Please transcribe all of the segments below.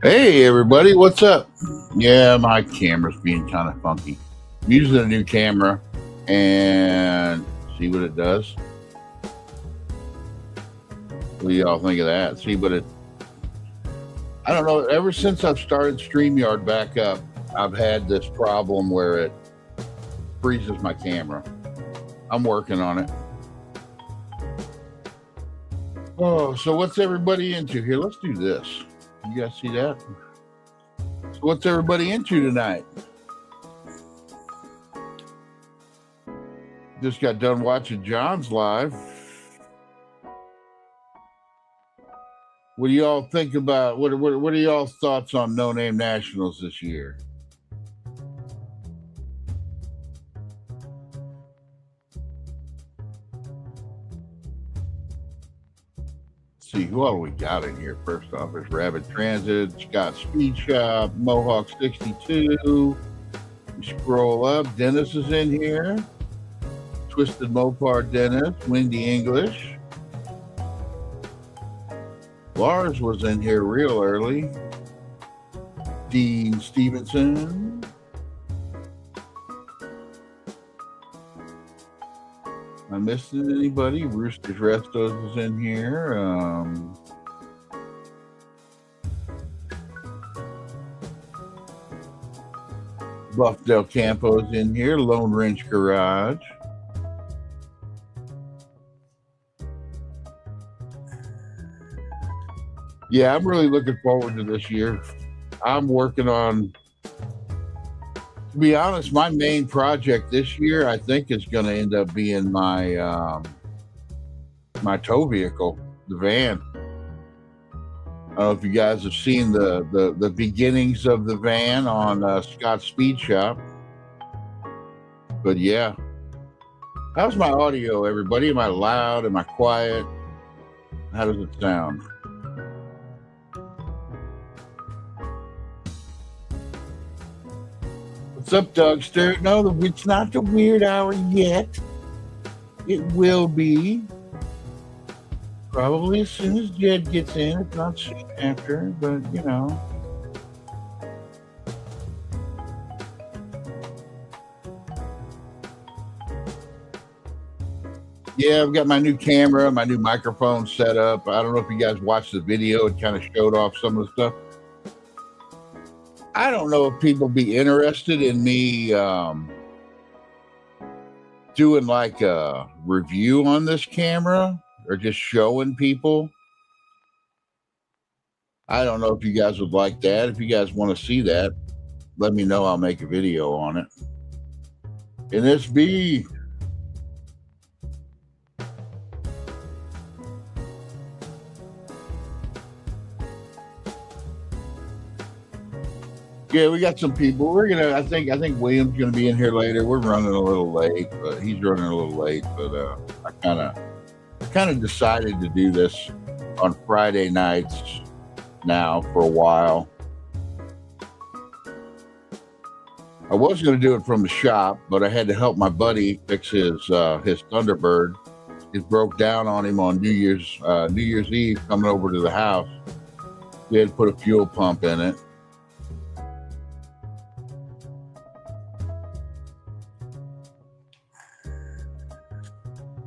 Hey everybody, what's up? Yeah, my camera's being kind of funky. I'm using a new camera and see what it does. What do y'all think of that? See what it I don't know, ever since I've started StreamYard back up, I've had this problem where it freezes my camera. I'm working on it. Oh, so what's everybody into here? Let's do this. You guys see that? So what's everybody into tonight? Just got done watching John's live. What do y'all think about what are y'all's thoughts on No Name Nationals this year? Let's see who all we got in here. First off, there's Rabbit Transit, Scott Speed Shop, Mohawk 62. We scroll up, Dennis is in here. Twisted Mopar Dennis, Windy English. Lars was in here real early. Dean Stevenson. Am I missing anybody? Roosters Restos is in here. Buff Del Campo is in here. Lone Wrench Garage. Yeah, I'm really looking forward to this year. I'm working on, to be honest, my main project this year, I think, is going to end up being my tow vehicle, the van. I don't know if you guys have seen the beginnings of the van on Scott's Speed Shop, but yeah. How's my audio, everybody? Am I loud? Am I quiet? How does it sound? What's up, Dougster? No, it's not the weird hour yet. It will be. Probably as soon as Jed gets in, if not soon after, but you know. Yeah, I've got my new camera, my new microphone set up. I don't know if you guys watched the video. It kind of showed off some of the stuff. I don't know if people be interested in me doing like a review on this camera or just showing people. I don't know if you guys would like that. If you guys want to see that, let me know. I'll make a video on it. And this be yeah, we got some people. We're gonna. I think William's gonna be in here later. We're running a little late, but he's running a little late. But I kind of decided to do this on Friday nights now for a while. I was going to do it from the shop, but I had to help my buddy fix his Thunderbird. It broke down on him on New Year's Eve coming over to the house. We had to put a fuel pump in it.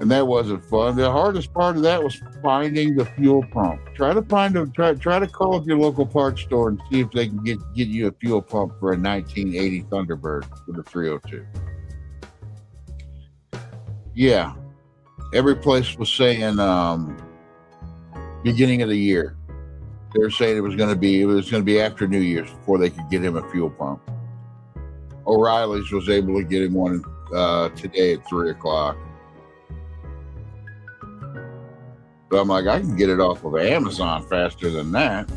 And that wasn't fun. The hardest part of that was finding the fuel pump. Try to call up your local parts store and see if they can get you a fuel pump for a 1980 Thunderbird with a 302. Yeah, every place was saying beginning of the year. They were saying it was going to be after New Year's before they could get him a fuel pump. O'Reilly's was able to get him one today at 3:00. But I'm like, I can get it off of Amazon faster than that.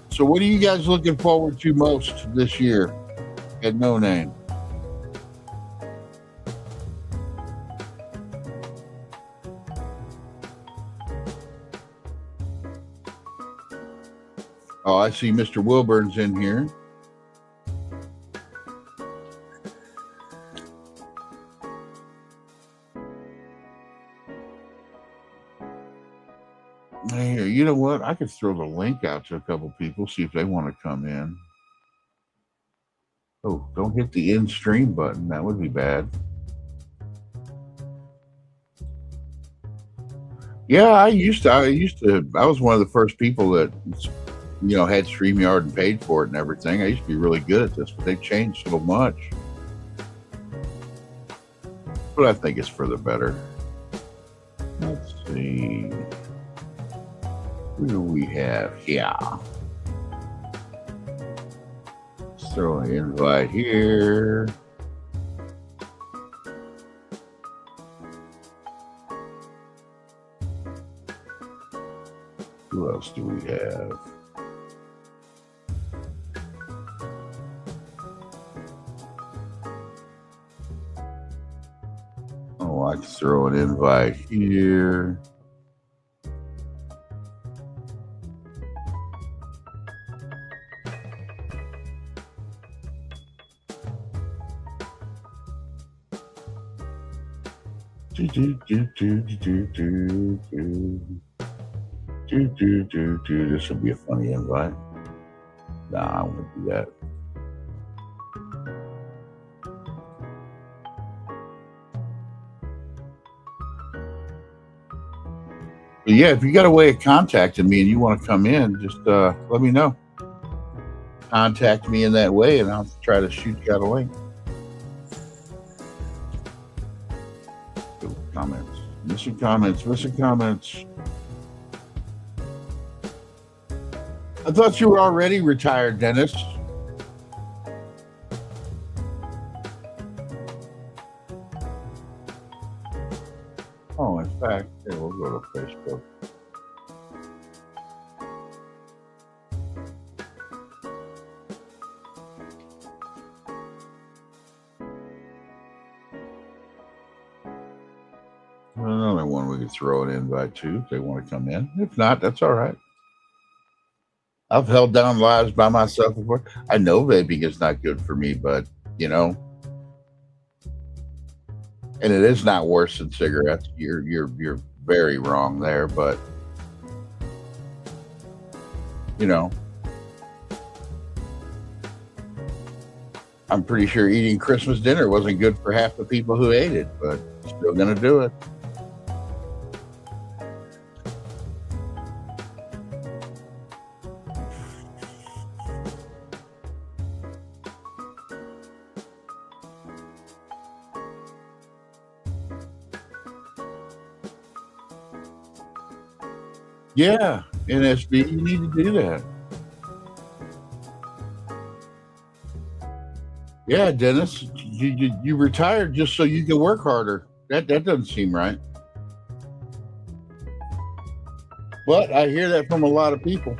So what are you guys looking forward to most this year at No Name? Oh, I see Mr. Wilburn's in here. Hey, you know what? I could throw the link out to a couple people, see if they want to come in. Oh, don't hit the end stream button. That would be bad. Yeah, I was one of the first people that, had StreamYard and paid for it and everything. I used to be really good at this, but they've changed so much. But I think it's for the better. Let's see. Who do we have here? Let's throw an invite here. Who else do we have? Oh, I can throw an invite here. This will be a funny invite. Nah, I won't do that. But yeah, if you got a way of contacting me and you want to come in, just let me know. Contact me in that way, and I'll try to shoot you out a link. Comments. Missing comments. I thought you were already retired, Dennis. Oh, in fact, here, we'll go to Facebook. Another one we could throw an invite to if they want to come in. If not, that's all right. I've held down lives by myself before. I know vaping is not good for me, but and it is not worse than cigarettes. You're very wrong there, but I'm pretty sure eating Christmas dinner wasn't good for half the people who ate it, but still gonna do it. Yeah, NSB, you need to do that. Yeah, Dennis, you retired just so you can work harder. That doesn't seem right. But I hear that from a lot of people.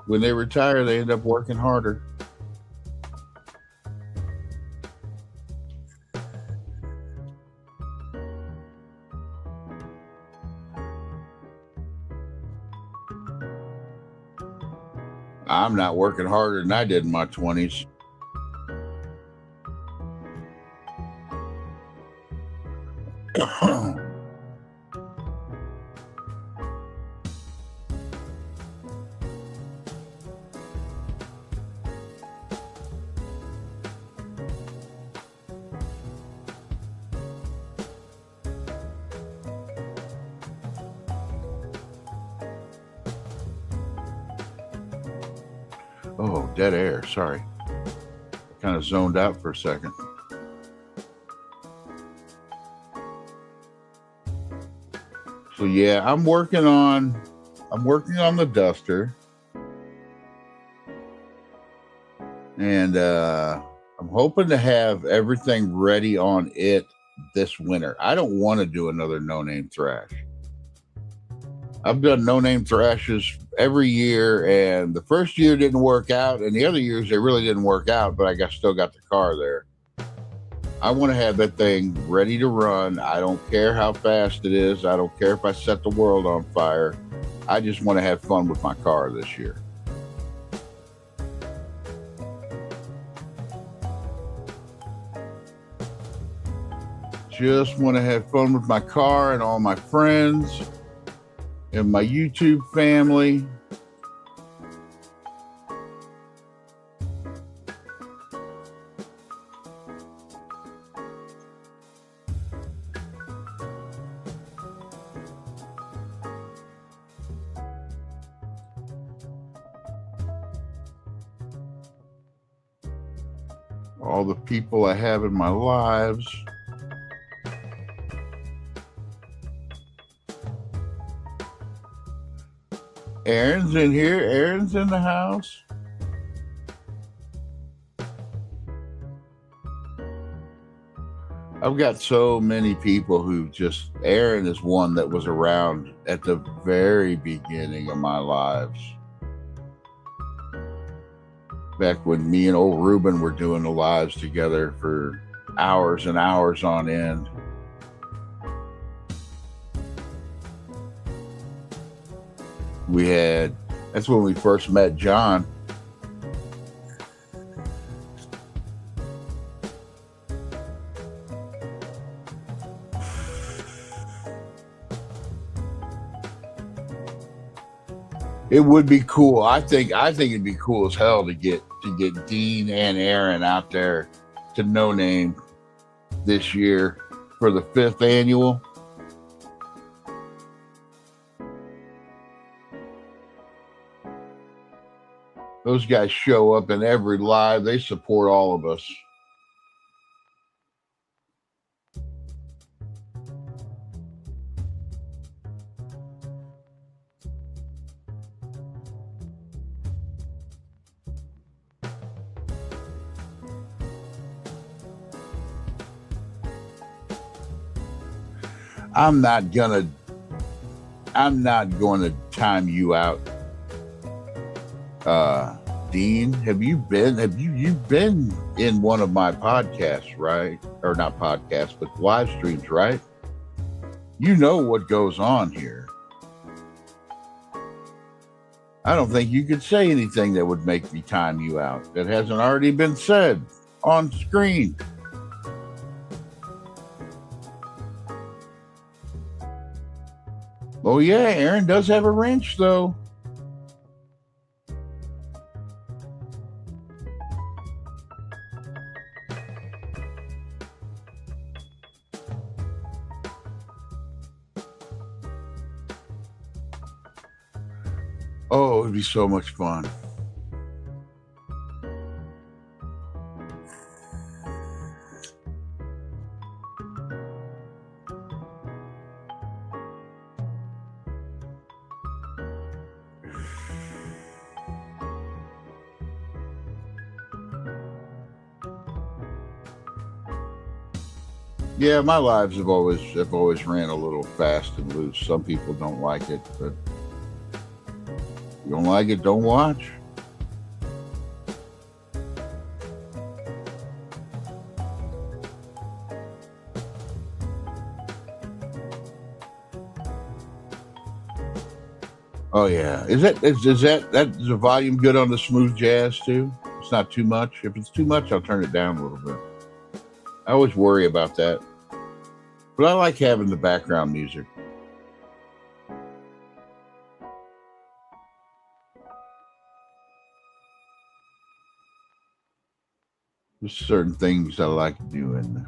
When they retire, they end up working harder. I'm not working harder than I did in my 20s. Oh, dead air. Sorry. Kind of zoned out for a second. So yeah, I'm working on the Duster. And I'm hoping to have everything ready on it this winter. I don't want to do another No Name Thrash. I've done No Name Thrashes every year, and the first year didn't work out, and the other years they really didn't work out, but still got the car there. I want to have that thing ready to run. I don't care how fast it is. I don't care if I set the world on fire. I just want to have fun with my car this year. just want to have fun with my car and all my friends and my YouTube family. All the people I have in my lives. Aaron's in here. Aaron's in the house. I've got so many people who just, Aaron is one that was around at the very beginning of my lives. Back when me and old Ruben were doing the lives together for hours and hours on end. That's when we first met John. It would be cool. I think it'd be cool as hell to get Dean and Aaron out there to No Name this year for the 5th annual. Those guys show up in every live. They support all of us. I'm not gonna time you out. Dean, you've been in one of my podcasts, right? Or not podcasts, but live streams, right? You know what goes on here. I don't think you could say anything that would make me time you out that hasn't already been said on screen. Oh yeah, Aaron does have a wrench though. Oh, it'd be so much fun. Yeah, my lives have always ran a little fast and loose. Some people don't like it, but if you don't like it, don't watch. Oh yeah, is that the volume good on the smooth jazz too? It's not too much. If it's too much, I'll turn it down a little bit. I always worry about that, but I like having the background music. There's certain things I like doing.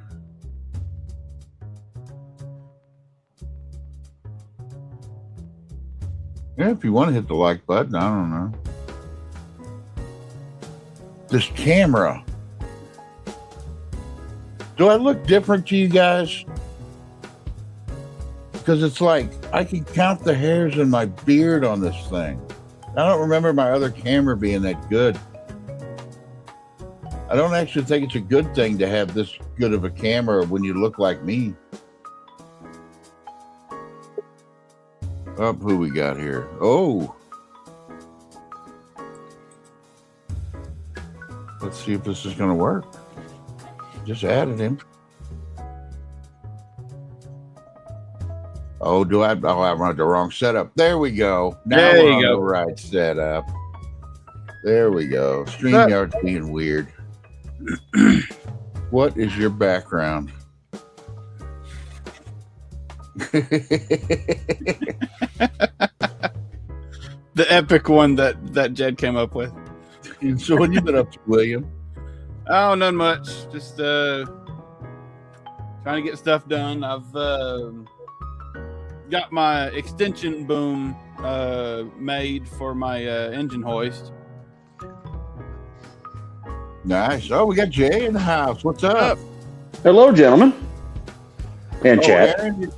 Yeah, if you want to hit the like button, I don't know. This camera. Do I look different to you guys? Because it's like I can count the hairs in my beard on this thing. I don't remember my other camera being that good. I don't actually think it's a good thing to have this good of a camera when you look like me. Oh, who we got here? Oh. Let's see if this is going to work. Just added him. Oh, I run the wrong setup. There we go. Now there we're you on go. the right setup. There we go. StreamYard's being weird. What is your background? The epic one that Jed came up with. So what you been up to, William? Oh, not much. Just trying to get stuff done. I've got my extension boom made for my engine hoist. Nice. Oh, we got Jay in the house. What's up? Hello, gentlemen. And Chad. Aaron, it's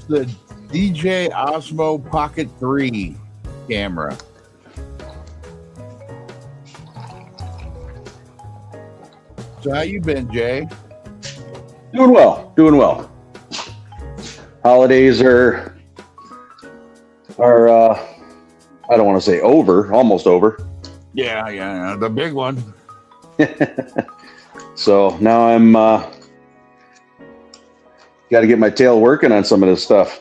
the DJ Osmo Pocket 3 camera. So how you been, Jay? Doing well. Holidays are I don't want to say over, almost over. Yeah, the big one. So now I'm got to get my tail working on some of this stuff.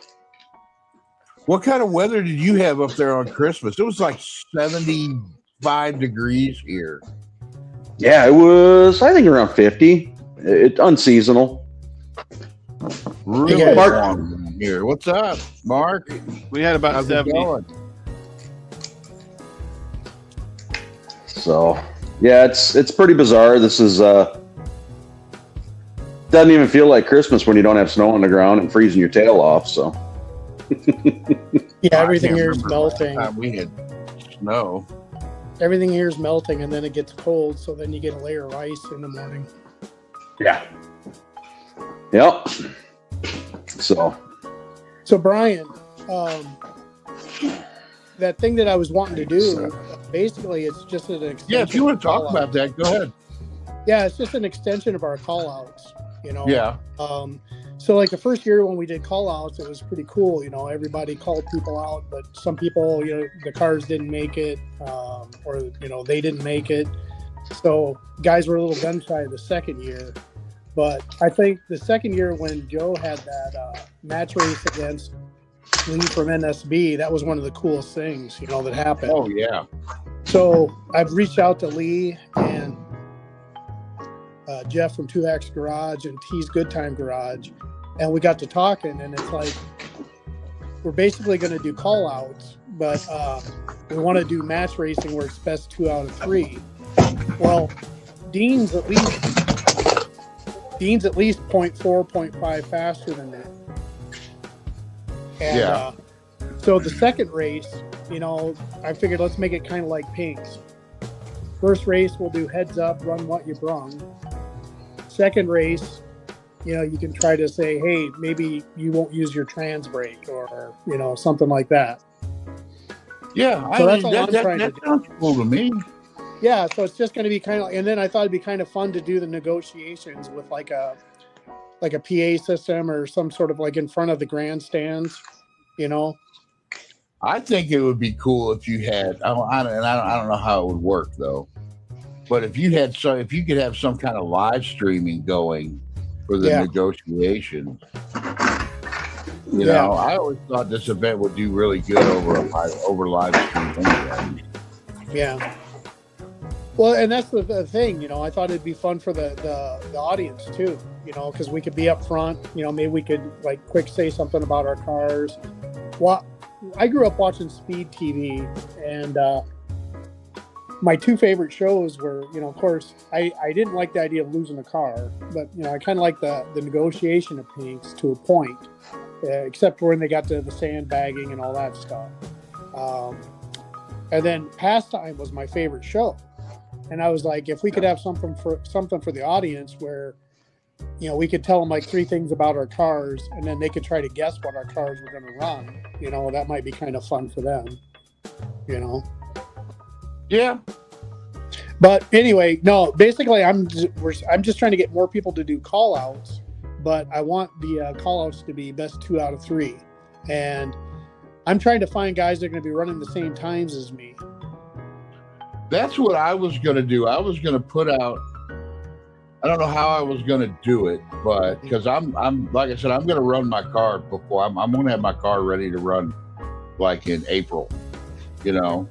What kind of weather did you have up there on Christmas? It was like 75 degrees here. Yeah, it was, I think, around 50. It's unseasonal. Really Mark. warm here. What's up, Mark? We had about How's it 70. going? So yeah, it's pretty bizarre. This is doesn't even feel like Christmas when you don't have snow on the ground and freezing your tail off. So Yeah, everything I can't here is remember last melting. time we had snow. Everything here is melting, and then it gets cold, so then you get a layer of ice in the morning. yeah, yep. So So, Brian, that thing that I was wanting to do, basically, it's just an extension. Yeah, if you want to of talk call-outs. about that, go ahead. Yeah, it's just an extension of our call-outs, you know? Yeah. So, like, the first year when we did call-outs, it was pretty cool, you know? Everybody called people out, but some people, you know, the cars didn't make it, or, you know, they didn't make it. So, guys were a little gun-shy the second year. But I think the second year when Joe had that match race against Lee from NSB, that was one of the coolest things, you know, that happened. Oh, yeah. So I've reached out to Lee and Jeff from 2X Garage and T's Good Time Garage, and we got to talking, and it's like we're basically going to do call outs, but we want to do match racing where it's best 2 out of 3. Well, Dean's at least 0.4, 0.5 faster than that. And, Yeah. So the second race, you know, I figured let's make it kind of like Pink's. First race, we'll do heads up, run what you brung. Second race, you know, you can try to say, hey, maybe you won't use your trans brake or, you know, something like that. Yeah. So I that's mean, all I'm trying to that do. sounds cool to me. Yeah, so it's just going to be kind of, and then I thought it'd be kind of fun to do the negotiations with like a PA system or some sort of like in front of the grandstands, you know. I think it would be cool if you had. I don't know how it would work though. But if you could have some kind of live streaming going for the negotiations, you know, I always thought this event would do really good over live stream anyway. Yeah. Well, and that's the thing, you know, I thought it'd be fun for the audience too, you know, because we could be up front, you know, maybe we could like quick say something about our cars. Well, I grew up watching Speed TV, and my two favorite shows were, you know, of course, I didn't like the idea of losing a car, but, you know, I kind of like the negotiation of Pinks to a point, except when they got to the sandbagging and all that stuff. And then Pastime was my favorite show. And I was like, if we could have something for the audience where, you know, we could tell them like 3 things about our cars, and then they could try to guess what our cars were going to run. You know, that might be kind of fun for them, you know? Yeah. But anyway, no, basically I'm just trying to get more people to do call outs, but I want the call outs to be best 2 out of 3. And I'm trying to find guys that are going to be running the same times as me. That's what I was going to do. I was going to put out, I don't know how I was going to do it, but because I'm like I said, I'm going to run my car before I'm going to have my car ready to run like in April, you know?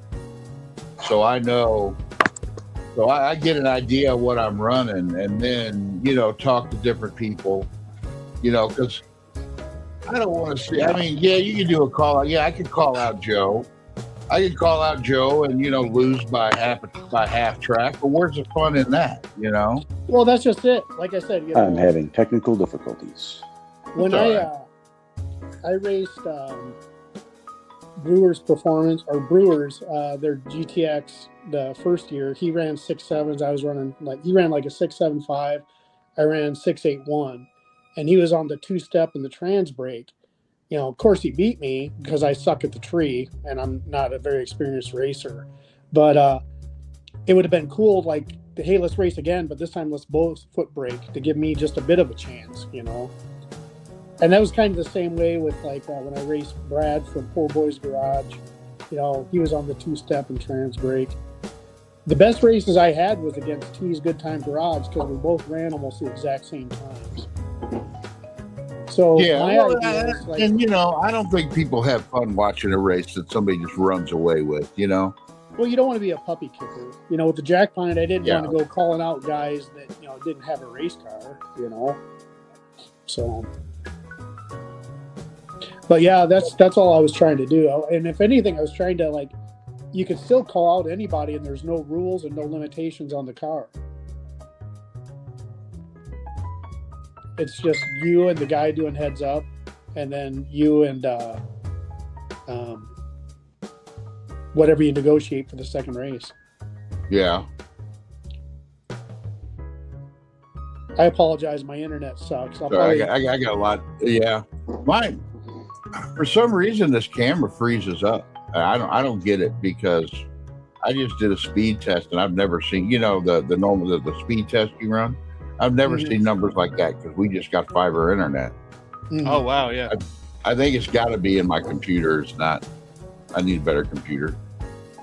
So I know, so I get an idea of what I'm running, and then, you know, talk to different people, you know, because I don't want to see. I mean, yeah, you can do a call out. Yeah, I could call out Joe. I could call out Joe and lose by half track. But where's the fun in that? Well, that's just it. Like I said, I'm having technical difficulties. when I raced Brewers Performance or Brewers, their GTX the first year. He ran 6.7s. I was running he ran like a 6.75. I ran 6.81, and he was on the two-step and the trans brake. Of course he beat me because I suck at the tree and I'm not a very experienced racer. But it would have been cool, hey, let's race again, but this time let's both foot brake to give me just a bit of a chance, And that was kind of the same way with when I raced Brad from Poor Boys Garage. He was on the two-step and trans brake. The best races I had was against T's Good Time Garage because we both ran almost the exact same times. So yeah, my idea is, I don't think people have fun watching a race that somebody just runs away with. Well, you don't want to be a puppy kicker. With the Jack Pine, I didn't want to go calling out guys that didn't have a race car. So. But yeah, that's all I was trying to do. And if anything, I was trying to you could still call out anybody, and there's no rules and no limitations on the car. It's just you and the guy doing heads up, and then you and whatever you negotiate for the second race. Yeah. I apologize. My internet sucks. I got a lot. Yeah. Mine. For some reason, this camera freezes up. I don't get it because I just did a speed test and I've never seen, the normal, the speed test you run. I've never seen numbers like that because we just got fiber internet. Mm-hmm. Oh, wow. Yeah. I think it's got to be in my computer. It's not. I need a better computer.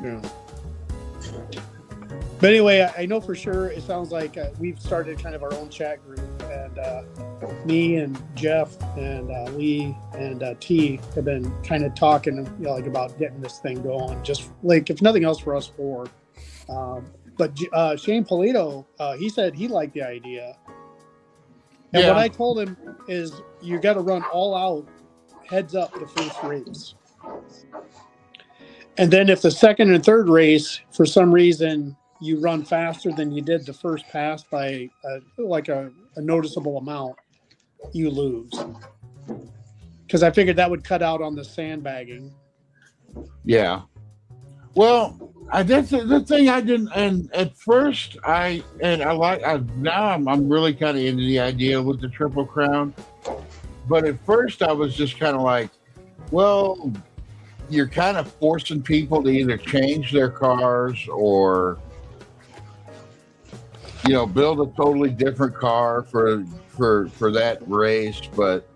Yeah. But anyway, I know for sure it sounds like we've started kind of our own chat group, and me and Jeff and Lee and T have been kind of talking, about getting this thing going. Just if nothing else for us four. But Shane Polito, he said he liked the idea. And what I told him is you got to run all out, heads up the first race. And then if the second and third race, for some reason, you run faster than you did the first pass by a noticeable amount, you lose. Because I figured that would cut out on the sandbagging. Yeah. Well, that's the thing I didn't. And at first, now I'm really kind of into the idea with the Triple Crown. But at first, I was just kind of like, well, you're kind of forcing people to either change their cars or build a totally different car for that race. But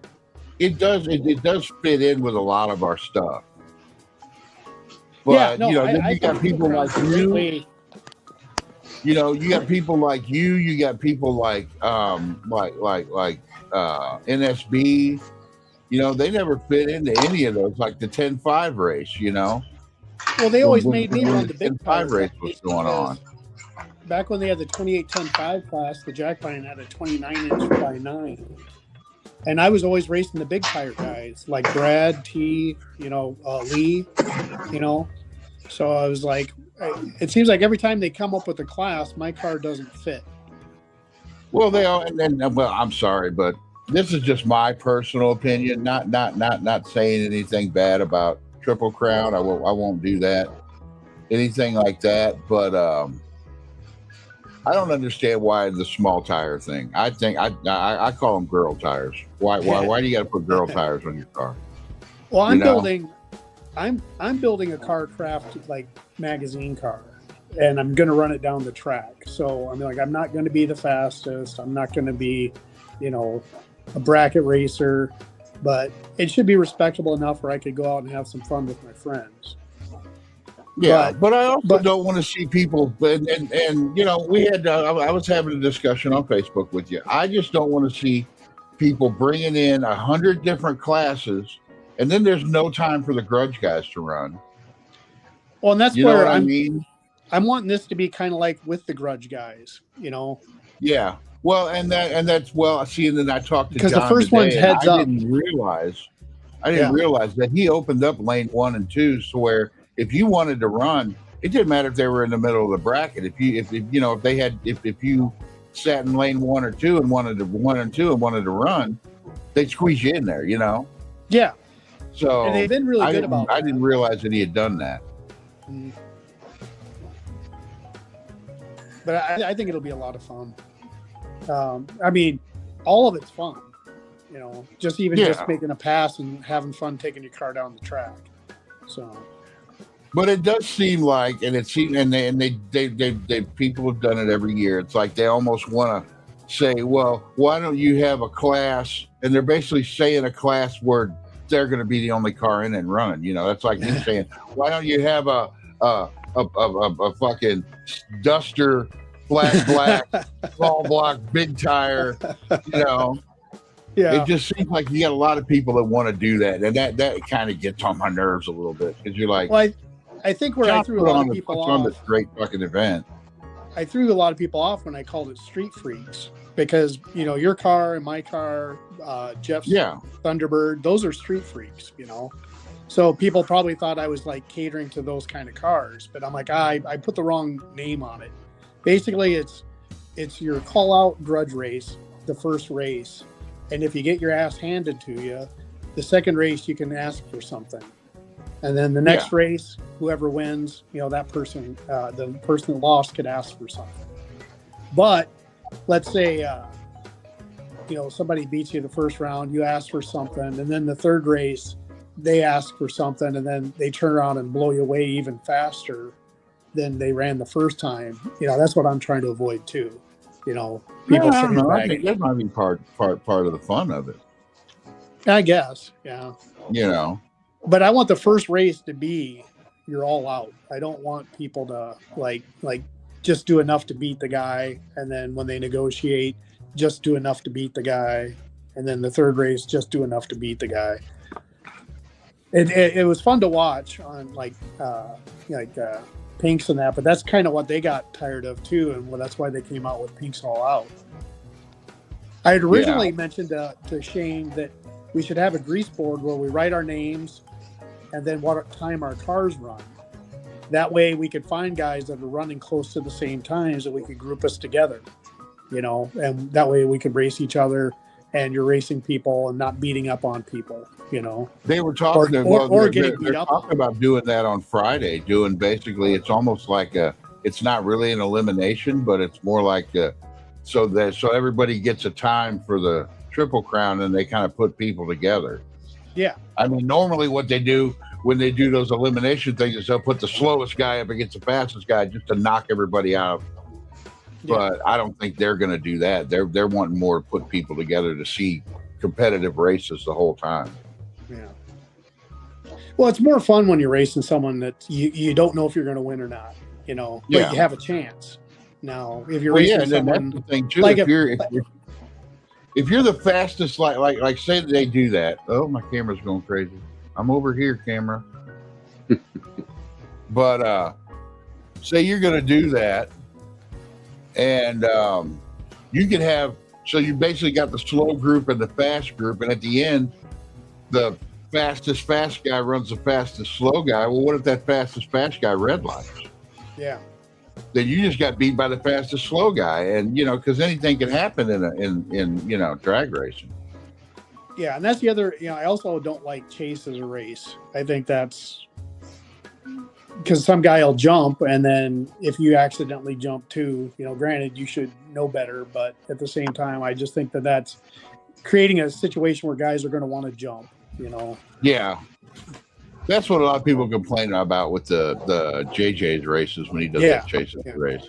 it does fit in with a lot of our stuff. But then you got people like you. You got people like you. You got people like NSB. They never fit into any of those, like the 10.5 race. Well, they always made me run the big 10.5 race was going on. Back when they had the 28-10-5 class, the Jack Pine had a 29-inch by 9. And I was always racing the big tire guys like Brad, T, Lee, So I was like, it seems like every time they come up with a class, my car doesn't fit. Well, they are. Well, I'm sorry, but this is just my personal opinion. Not saying anything bad about Triple Crown. I won't do that. Anything like that, but I don't understand why the small tire thing. I think I call them girl tires. Why do you got to put girl tires on your car? Well, I'm building a CarCraft magazine car, and I'm going to run it down the track. So I'm not going to be the fastest. I'm not going to be, a bracket racer, but it should be respectable enough where I could go out and have some fun with my friends. Yeah, but I also don't want to see people, and we had, I was having a discussion on Facebook with you. I just don't want to see people bringing in 100 different classes, and then there's no time for the grudge guys to run. Well, and that's where I mean. I'm wanting this to be kind of like with the grudge guys, Yeah. Well, and that's see, and then I talked to John because the first today, one's heads up. I didn't realize I didn't realize that he opened up lane 1 and 2, so where if you wanted to run, it didn't matter if they were in the middle of the bracket. If you sat in lane 1 or 2 and wanted to run, they'd squeeze you in there, Yeah. So And they've been really good about I that. didn't realize that he had done that. Mhm. But I think it'll be a lot of fun. I mean, all of it's fun, just making a pass and having fun taking your car down the track. So, but it does seem like, and they people have done it every year. It's like they almost want to say, well, why don't you have a class? And they're basically saying a class where they're going to be the only car in and running. That's like me saying, why don't you have a fucking Duster, flat black, small block, big tire, Yeah. It just seems like you got a lot of people that want to do that, and that kind of gets on my nerves a little bit because you're like, Well, I think where I threw a lot of people on off. this great fucking event. I threw a lot of people off when I called it Street Freaks because your car and my car, Jeff's Thunderbird, those are Street Freaks. So people probably thought I was like catering to those kind of cars, but I'm like, I put the wrong name on it. Basically, it's your call out grudge race, the first race, and if you get your ass handed to you, the second race you can ask for something, and then the next race, whoever wins, that person, the person that lost, could ask for something. But let's say somebody beats you the first round, you ask for something, and then the third race they ask for something, and then they turn around and blow you away even faster than they ran the first time. That's what I'm trying to avoid too. People I think that might be part of the fun of it. I guess, yeah. But I want the first race to be you're all out. I don't want people to like just do enough to beat the guy, and then when they negotiate, just do enough to beat the guy, and then the third race just do enough to beat the guy. It was fun to watch on Pinks and that, but that's kind of what they got tired of too, and that's why they came out with Pinks All Out. I had originally mentioned to Shane that we should have a grease board where we write our names and then what time our cars run. That way we could find guys that are running close to the same times and we could group us together, and that way we could race each other and you're racing people and not beating up on people, They were talking talking about doing that on Friday, doing basically, it's almost like it's not really an elimination, but it's more like so everybody gets a time for the Triple Crown and they kind of put people together. Yeah. I mean, normally what they do when they do those elimination things is they'll put the slowest guy up against the fastest guy just to knock everybody out. Yeah. But I don't think they're going to do that. They're wanting more to put people together to see competitive races the whole time. Yeah. Well, it's more fun when you're racing someone that you don't know if you're going to win or not, but you have a chance. Now, if you're racing someone, that's the thing too. Like if you're the fastest, like say they do that. Oh, my camera's going crazy. I'm over here, camera. But say you're going to do that, and you can have. So you basically got the slow group and the fast group, and at the end, the fastest fast guy runs the fastest slow guy. Well, what if that fastest fast guy red lights? Yeah. Then you just got beat by the fastest slow guy, and because anything can happen in drag racing. Yeah, and that's the other. I also don't like chase as a race. I think that's because some guy will jump, and then if you accidentally jump too, granted you should know better, but at the same time, I just think that's creating a situation where guys are going to want to jump. Yeah. That's what a lot of people complain about with the JJ's races when he does that chase race.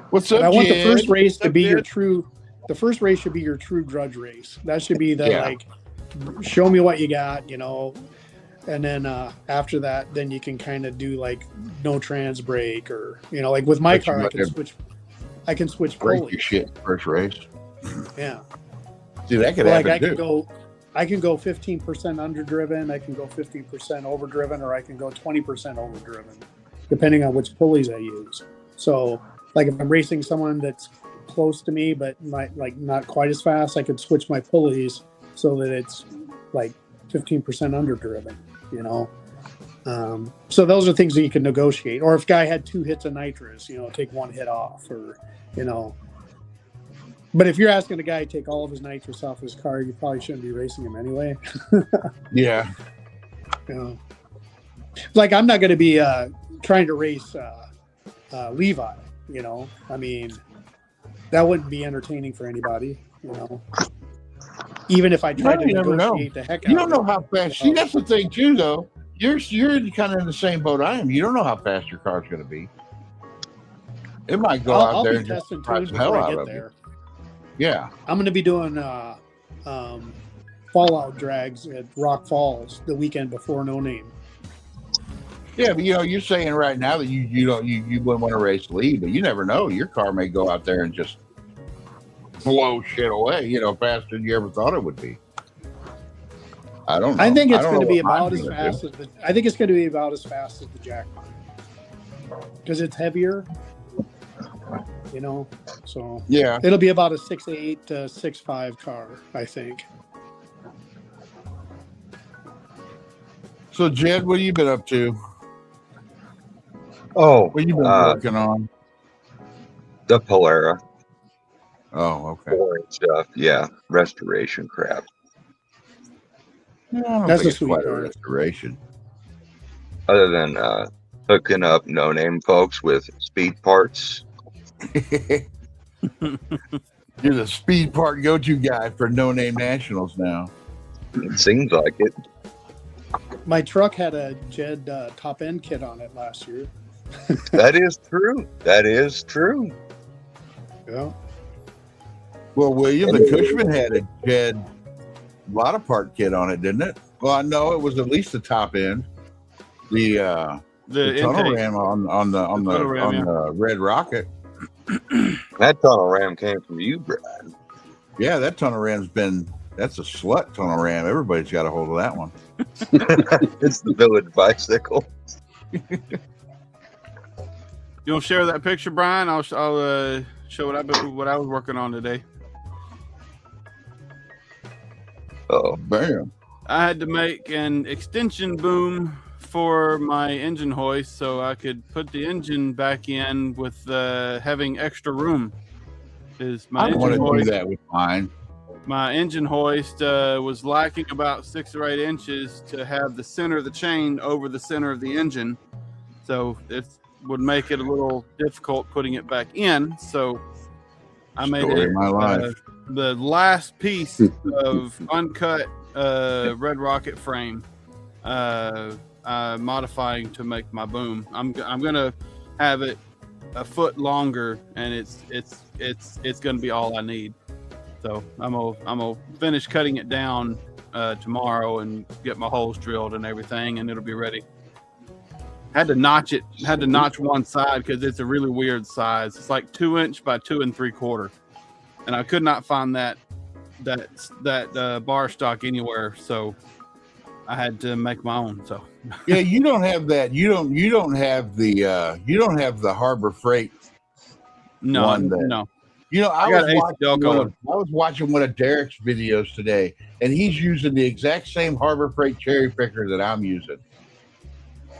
What's up, I want Jed? the first race to be your true. The first race should be your true grudge race. That should be the show me what you got, and then after that, then you can kind of do like no trans break or like with my car, I can switch. Break your shit first race. Yeah. See, that could happen too. I can go 15% underdriven, I can go 15% overdriven, or I can go 20% overdriven, depending on which pulleys I use. So, like if I'm racing someone that's close to me but not quite as fast, I could switch my pulleys so that it's like 15% underdriven, you know. So those are things that you can negotiate. Or if guy had 2 hits of nitrous, you know, take 1 hit off, or, you know. But if you're asking a guy to take all of his nitrous off his car, you probably shouldn't be racing him anyway. Yeah. You know, like I'm not going to be trying to race Levi. You know, I mean, that wouldn't be entertaining for anybody. You know, even if I tried to You never know. negotiate the heck out. You don't of know how fast. See, that's the thing too, though. You're kind of in the same boat I am. You don't know how fast your car's going to be. It might go out I'll there be and just testing surprise too the hell before I out get of there. you. Yeah. I'm going to be doing fallout drags at Rock Falls the weekend before No Name. Yeah, but you know, you're saying right now that you wouldn't want to race Lee, but you never know. Your car may go out there and just blow shit away, you know, faster than you ever thought it would be. I don't know. I think it's don't going to know be what about mine's as gonna fast as the. I think it's going to be about as fast as the Jackman because it's heavier. You know, so do. Yeah. it'll be about a 6.8 to 6.5 car, I think. So Jed, what have you been up to? Oh, What have you been working on? the Polara, Oh, okay. boring stuff. Yeah, restoration crap. Yeah, I don't That's think a it's sweet quite a car. restoration. Other than hooking up no-name folks with speed parts. You're the speed part go-to guy for No Name Nationals now. It seems like it. My truck had a Jed top end kit on it last year. That is true. That is true. Yeah. Well, William, the Cushman had a Jed bottom part kit on it, didn't it? Well, I know it was at least the top end. The tunnel intake. ram on the Red Rocket. That tunnel ram came from you, Brad. Yeah, that tunnel ram's that's a slut tunnel ram. Everybody's got a hold of that one. It's the village bicycle. You want to share that picture, Brian? I'll show what I was working on today. Oh, Bam. I had to make an extension boom for my engine hoist so I could put the engine back in with having extra room. Is my I want engine to do hoist? that with mine. My engine hoist was lacking about 6 or 8 inches to have the center of the chain over the center of the engine, so it would make it a little difficult putting it back in. So I made Story of my life. the last piece of uncut Red Rocket frame, modifying to make my boom. I'm gonna have it a foot longer, and it's gonna be all I need. So I'm gonna finish cutting it down tomorrow and get my holes drilled and everything, and it'll be ready. Had to notch one side because it's a really weird size. It's like 2 inch by 2 3/4, and I could not find that bar stock anywhere, so I had to make my own. So Yeah, you don't have that. You don't have the Harbor Freight. no, One that- no. You know, I got was AC watching Delco. I was watching one of Derek's videos today, and he's using the exact same Harbor Freight cherry picker that I'm using.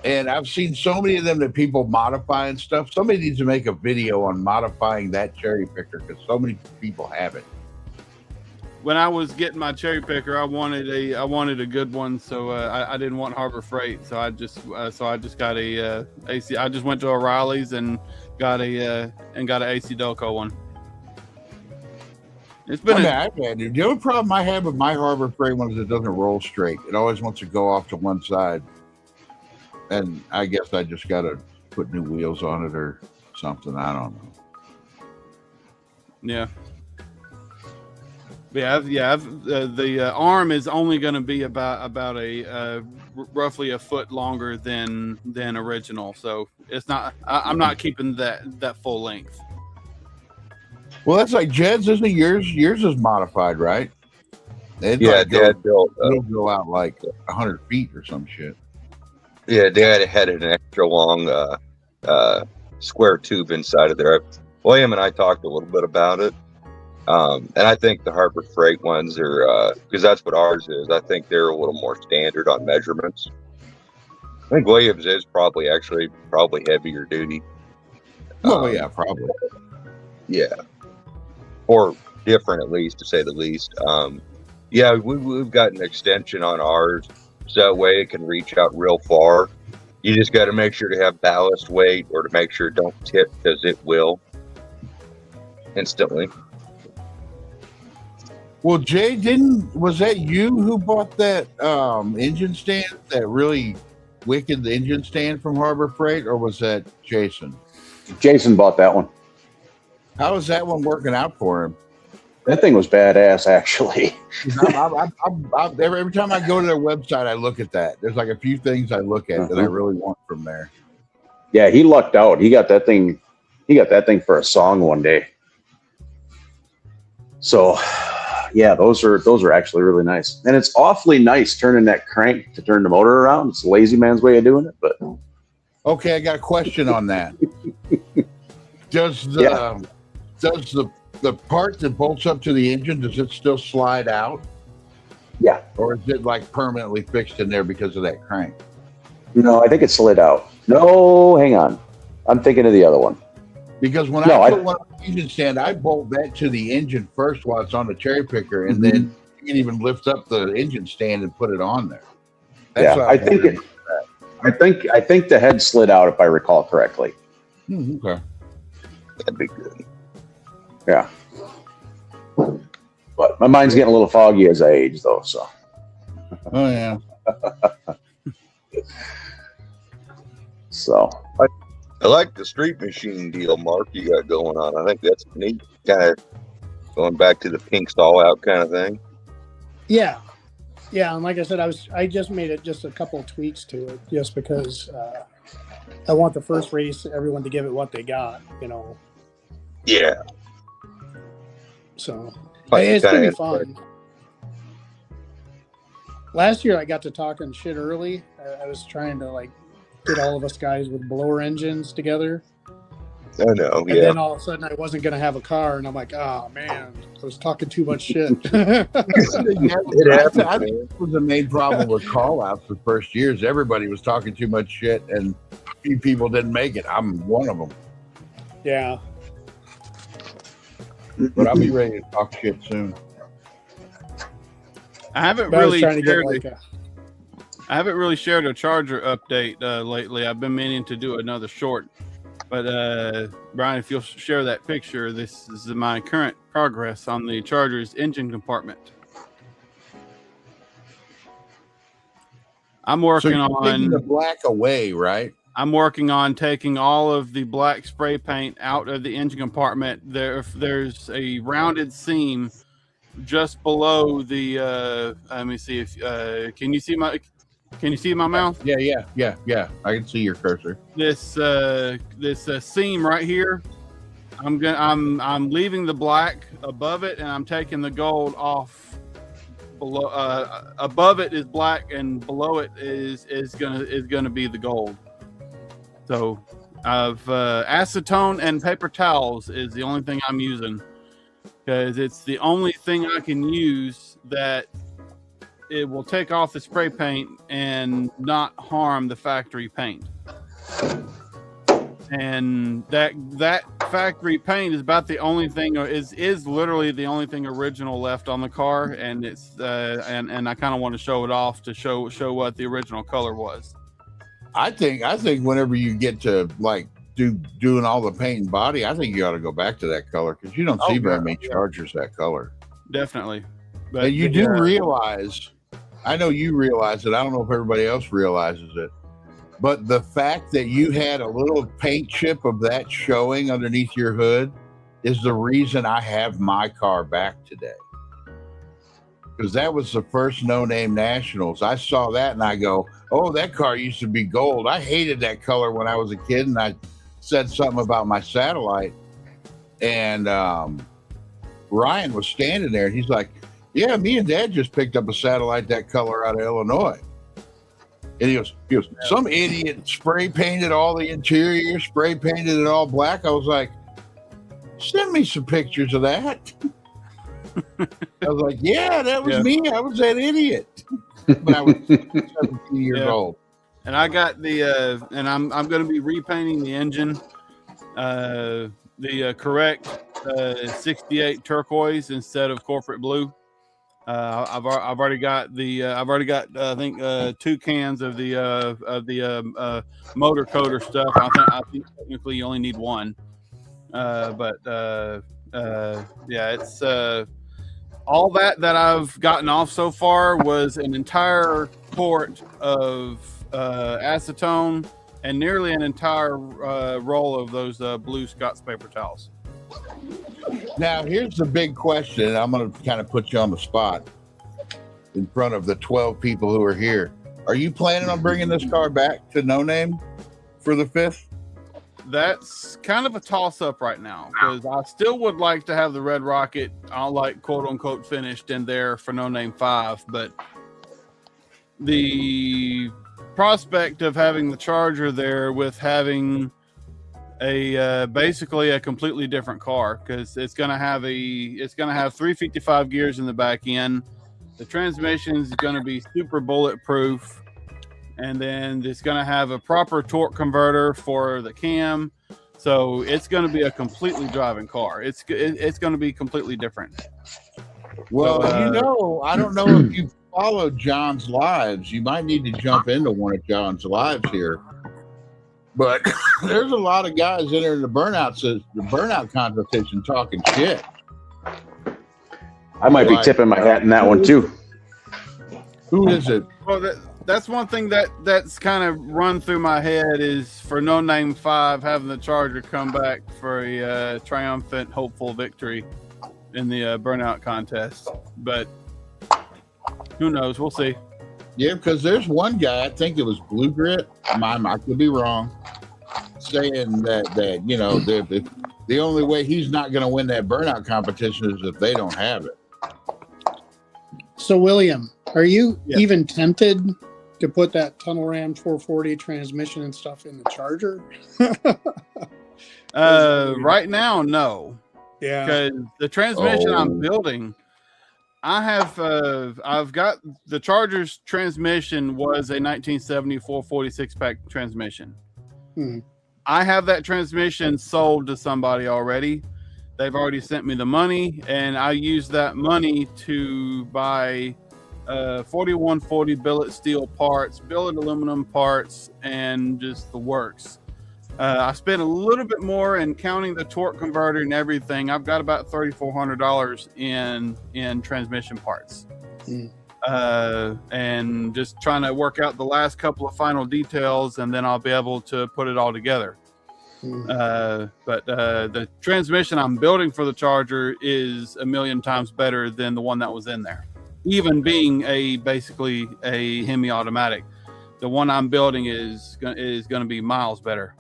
And I've seen so many of them that people modify and stuff. Somebody needs to make a video on modifying that cherry picker because so many people have it. When I was getting my cherry picker, I wanted a good one, so I didn't want Harbor Freight, so I just got a AC. I just went to O'Reilly's and got a AC Delco one. It's been The only problem I have with my Harbor Freight one is it doesn't roll straight. It always wants to go off to one side. And I guess I just got to put new wheels on it or something. I don't know. Yeah. The arm is only going to be about a roughly a foot longer than original, so it's not. I'm not keeping that full length. Well, that's like Jed's, isn't it? Yours is modified, right? It's yeah, like Dad built. it'll go out like 100 feet or some shit. Yeah, Dad had an extra long square tube inside of there. William and I talked a little bit about it. And I think the Harbor Freight ones are, because that's what ours is. I think they're a little more standard on measurements. I think Williams is probably heavier duty. Yeah, probably. Yeah. Or different, at least, to say the least. Yeah, we've got an extension on ours, so that way it can reach out real far. You just got to make sure to have ballast weight, or to make sure it don't tip, because it will instantly. Well, Jay, was that you who bought that engine stand, that really wicked engine stand from Harbor Freight, or was that Jason? Jason bought that one. How is that one working out for him? That thing was badass, actually. Every time I go to their website, I look at that. There's like a few things I look at that I really want from there. Yeah, he lucked out. He got that thing. He got that thing for a song one day. So, yeah, those are actually really nice, and it's awfully nice turning that crank to turn the motor around. It's a lazy man's way of doing it, but okay, I got a question on that. Does the part that bolts up to the engine, does it still slide out? Yeah. Or is it like permanently fixed in there because of that crank? No, I think it slid out. No, hang on. I'm thinking of the other one. Because when I put one on the engine stand, I bolt that to the engine first while it's on the cherry picker, and then you can even lift up the engine stand and put it on there. That's I think the head slid out, if I recall correctly. Okay. That'd be good. Yeah. But my mind's getting a little foggy as I age, though. So. Oh yeah. So. I like the Street Machine deal, Mark, you got going on. I think that's neat. Kind of going back to the pink stall out kind of thing. Yeah. Yeah, and like I said, I just made it just a couple of tweaks to it, just because I want the first race everyone to give it what they got, you know. Yeah. So it's gonna be fun. Last year I got to talking shit early. I was trying to like get all of us guys with blower engines together. I know, And then all of a sudden I wasn't going to have a car, and I'm like, oh man, I was talking too much shit. It happened. I think it was the main problem with call outs the first years. Everybody was talking too much shit, and a few people didn't make it. I'm one of them. Yeah. But I'll be ready to talk shit soon. I haven't really shared a charger update lately. I've been meaning to do another short, but Brian, if you'll share that picture, this is my current progress on the Charger's engine compartment. I'm working on taking the black away, right? I'm working on taking all of the black spray paint out of the engine compartment. There's a rounded seam just below the. Let me see if can you see my mouth? Yeah. I can see your cursor. This seam right here. I'm leaving the black above it, and I'm taking the gold off. Below, above it is black, and below it is gonna be the gold. So, acetone and paper towels is the only thing I'm using, because it's the only thing I can use that it will take off the spray paint and not harm the factory paint. And that factory paint is about the only thing, or is literally the only thing original left on the car, and it's and I kind of want to show it off to show what the original color was. I think whenever you get to like doing all the paint and body, I think you ought to go back to that color, because you don't see very many Chargers that color. Definitely. But and you do realize, I know you realize it, I don't know if everybody else realizes it, but the fact that you had a little paint chip of that showing underneath your hood is the reason I have my car back today. Because that was the first no-name Nationals. I saw that and I go, oh, that car used to be gold. I hated that color when I was a kid, and I said something about my Satellite. And Ryan was standing there, and he's like, yeah, me and Dad just picked up a Satellite that color out of Illinois. And he goes, some idiot spray painted all the interior, spray painted it all black. I was like, send me some pictures of that. I was like, yeah, that was me. I was that idiot when I was 17 years old. And I got the and I'm going to be repainting the engine, the correct 68 turquoise instead of corporate blue. I've already got I think 2 cans of the motor coater stuff. I think technically you only need 1, but yeah, it's all that I've gotten off so far was an entire quart of acetone and nearly an entire roll of those blue Scott's paper towels. Now, here's the big question. I'm going to kind of put you on the spot in front of the 12 people who are here. Are you planning on bringing this car back to No Name for the 5th? That's kind of a toss-up right now because I still would like to have the Red Rocket, like quote-unquote finished in there for No Name 5, but the prospect of having the Charger there with having a basically a completely different car, because it's going to have 355 gears in the back end. The transmission is going to be super bulletproof, and then it's going to have a proper torque converter for the cam. So it's going to be a completely driving car. It's going to be completely different. Well, I don't know if you follow John's lives. You might need to jump into one of John's lives here. But there's a lot of guys entering the burnout competition talking shit. I might be tipping my hat in that one too. Who is it? Well, that's one thing that's kind of run through my head is for No Name 5 having the Charger come back for a triumphant, hopeful victory in the burnout contest. But who knows? We'll see. Yeah, because there's one guy, I think it was Blue Grit. I could be wrong, saying that you know the only way he's not going to win that burnout competition is if they don't have it. So, William, are you even tempted to put that Tunnel Ram 440 transmission and stuff in the Charger? Right now, no. Yeah. Because the transmission I'm building, I've got the Charger's transmission was a 1970 446 pack transmission. I have that transmission sold to somebody already. They've already sent me the money, and I used that money to buy 4140 billet steel parts, billet aluminum parts, and just the works. I spent a little bit more in counting the torque converter and everything. I've got about $3,400 in transmission parts. And just trying to work out the last couple of final details, and then I'll be able to put it all together. But the transmission I'm building for the Charger is a million times better than the one that was in there, even being basically a Hemi automatic. The one I'm building is going to be miles better.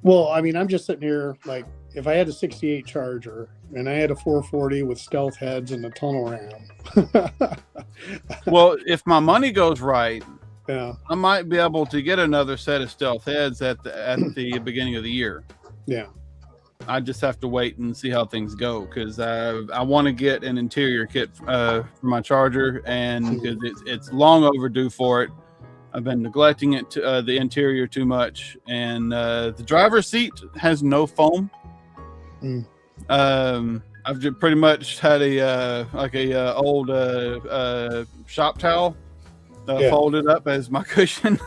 Well, I mean, I'm just sitting here like, if I had a 68 Charger and I had a 440 with stealth heads and a Tunnel Ram. Well, if my money goes right, yeah, I might be able to get another set of stealth heads at the beginning of the year. Yeah. I just have to wait and see how things go, because I want to get an interior kit for my Charger, and because it's long overdue for it. I've been neglecting it the interior too much, and the driver's seat has no foam. I've just pretty much had a old shop towel folded up as my cushion.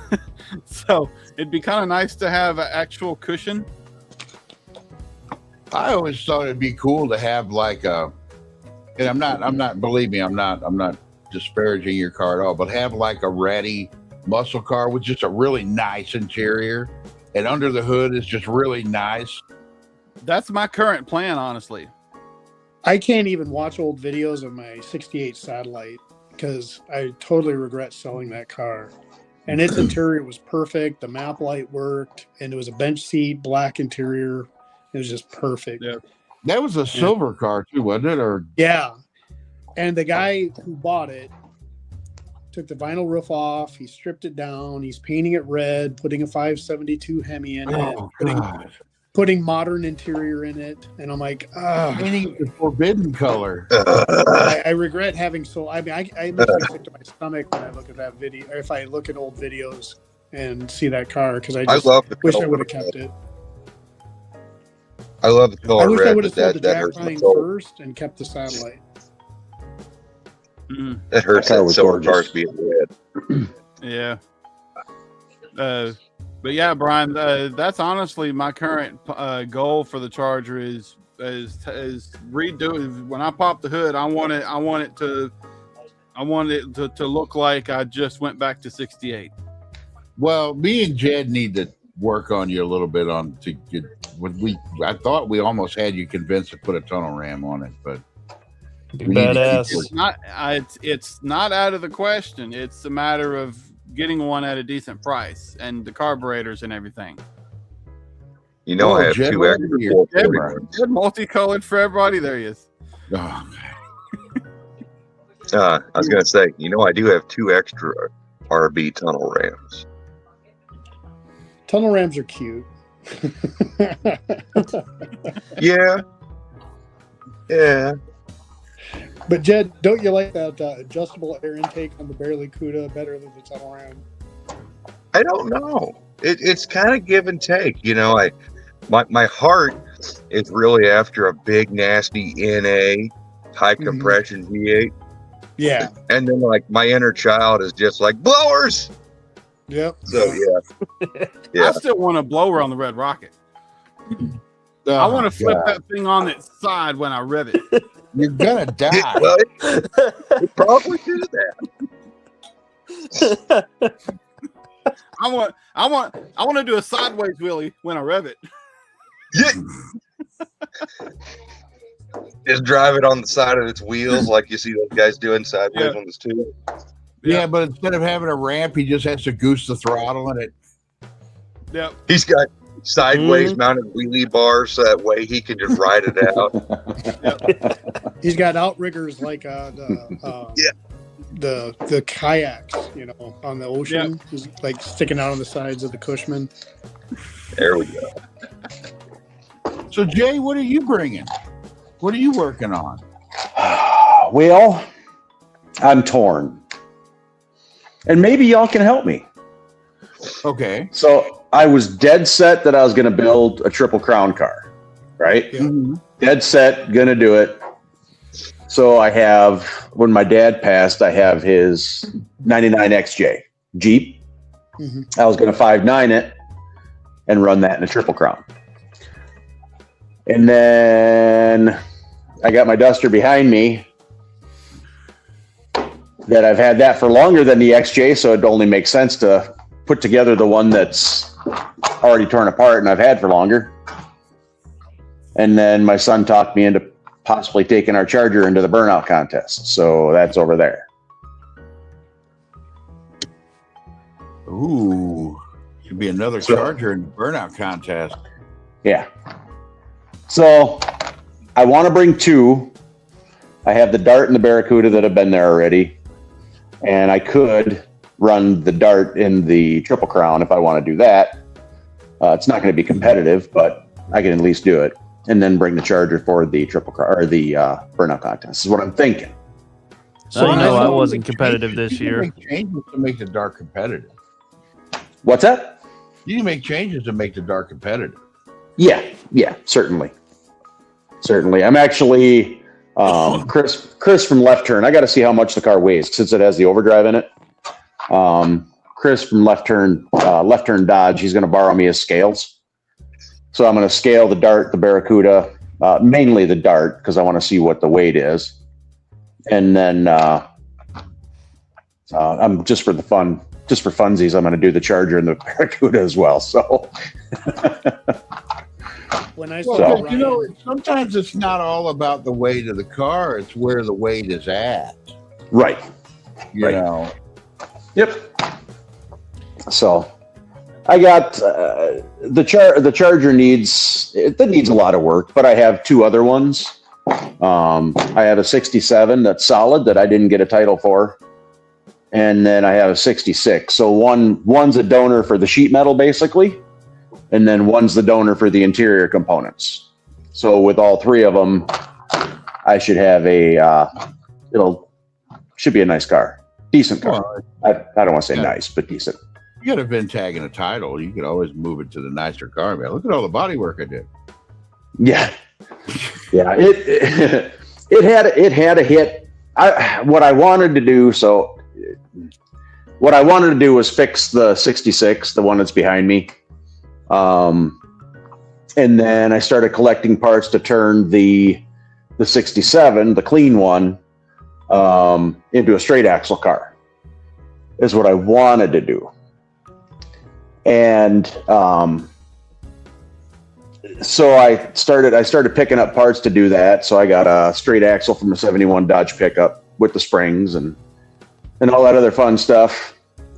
So it'd be kind of nice to have an actual cushion. I always thought it'd be cool to have like and I'm not believe me, I'm not disparaging your car at all, but have like a ratty muscle car with just a really nice interior, and under the hood is just really nice. That's my current plan, honestly. I can't even watch old videos of my 68 Satellite because I totally regret selling that car. And its interior was perfect. The map light worked, and it was a bench seat, black interior. It was just perfect. Yeah. That was a silver car too, wasn't it? Or yeah. And the guy who bought it took the vinyl roof off. He stripped it down. He's painting it red, putting a 572 Hemi in it. God. putting modern interior in it, and I'm like, Painting the forbidden color. I regret having so. I mean, I makes me sick to my stomach when I look at that video. Or if I look at old videos and see that car, because I just love the wish I color would have kept it. I love the color I wish red. I would have but sold the that Jack hurts my Pine soul. first and kept the satellite. Mm, That hurts That car that was silver gorgeous. cars being red. yeah. But yeah, Brian, that's honestly my current goal for the Charger is redo. When I pop the hood, I want it to look like I just went back to '68. Well, me and Jed need to work on you a little bit on to get I thought we almost had you convinced to put a tunnel ram on it, but Be we need to keep badass. working. It's not out of the question. It's a matter of getting one at a decent price and the carburetors and everything. You know, I have Jed, two where extra are you? 441s. Good multicolored for everybody. There he is. Oh, I was going to say, you know, I do have 2 extra RB tunnel rams. Tunnel rams are cute. Yeah. Yeah. But Jed, don't you like that adjustable air intake on the Barracuda better than the tunnel ram? I don't know. It's kind of give and take. You know, my heart is really after a big, nasty NA, high Mhm. compression V8. Yeah. And then, like, my inner child is just like, blowers! Yep. So, yeah. Yeah. I still want a blower on the Red Rocket. oh, I want to flip God. that thing on its side when I rev it. You're gonna die. Well, it probably do that. I want to do a sideways wheelie when I rev it. Yeah. Just drive it on the side of its wheels like you see those guys doing sideways Yeah. on this too. Yeah, but instead of having a ramp, he just has to goose the throttle and it. Yep. He's got sideways mounted wheelie bars so that way he can just ride it out. He's got outriggers like the kayaks, you know, on the ocean, just like sticking out on the sides of the Cushman. There we go. So, Jay, what are you bringing? What are you working on? Well, I'm torn. And maybe y'all can help me. Okay. So I was dead set that I was going to build a Triple Crown car, right? Yeah. Mhm. Dead set, going to do it. So I have, when my dad passed, I have his 99 XJ Jeep. Mhm. I was going to 5.9 it and run that in a Triple Crown. And then I got my Duster behind me that I've had that for longer than the XJ, so it only makes sense to put together the one that's already torn apart and I've had for longer. And then my son talked me into possibly taking our Charger into the burnout contest. So that's over there. Ooh, should be another Charger in the burnout contest. Yeah. So I want to bring 2. I have the Dart and the Barracuda that have been there already. And I could run the Dart in the Triple Crown if I want to do that. It's not going to be competitive, but I can at least do it. And then bring the Charger for the Triple Crown or the burnout contest is what I'm thinking. So you know I I wasn't competitive this You can year. make changes to make the Dart competitive. What's that? You can make changes to make the Dart competitive. Yeah, certainly. I'm actually Chris from Left Turn. I got to see how much the car weighs since it has the overdrive in it. Chris from Left Turn Dodge. He's going to borrow me his scales. So I'm going to scale the Dart, the Barracuda, mainly the Dart because I want to see what the weight is. And then I'm just for funsies, I'm going to do the Charger and the Barracuda as well. So When I Well, saw So- you know, Ryan, sometimes it's not all about the weight of the car; it's where the weight is at. right. You Right. know. Yep. So I got the Charger needs a lot of work, but I have 2 other ones. I have a 67 that's solid that I didn't get a title for, and then I have a 66. So one's a donor for the sheet metal basically, and then one's the donor for the interior components. So with all three of them, I should have should be a nice car, decent car. Well, I don't want to say yeah. nice, but decent. you got a VinTag and a title. You could always move it to the nicer car. Man, look at all the body work I did. Yeah, yeah. It had a hit. What I wanted to do was fix the 66, the one that's behind me. And then I started collecting parts to turn the 67, the clean one, into a straight axle car. Is what I wanted to do. And so I started picking up parts to do that. So I got a straight axle from a 71 Dodge pickup with the springs and all that other fun stuff.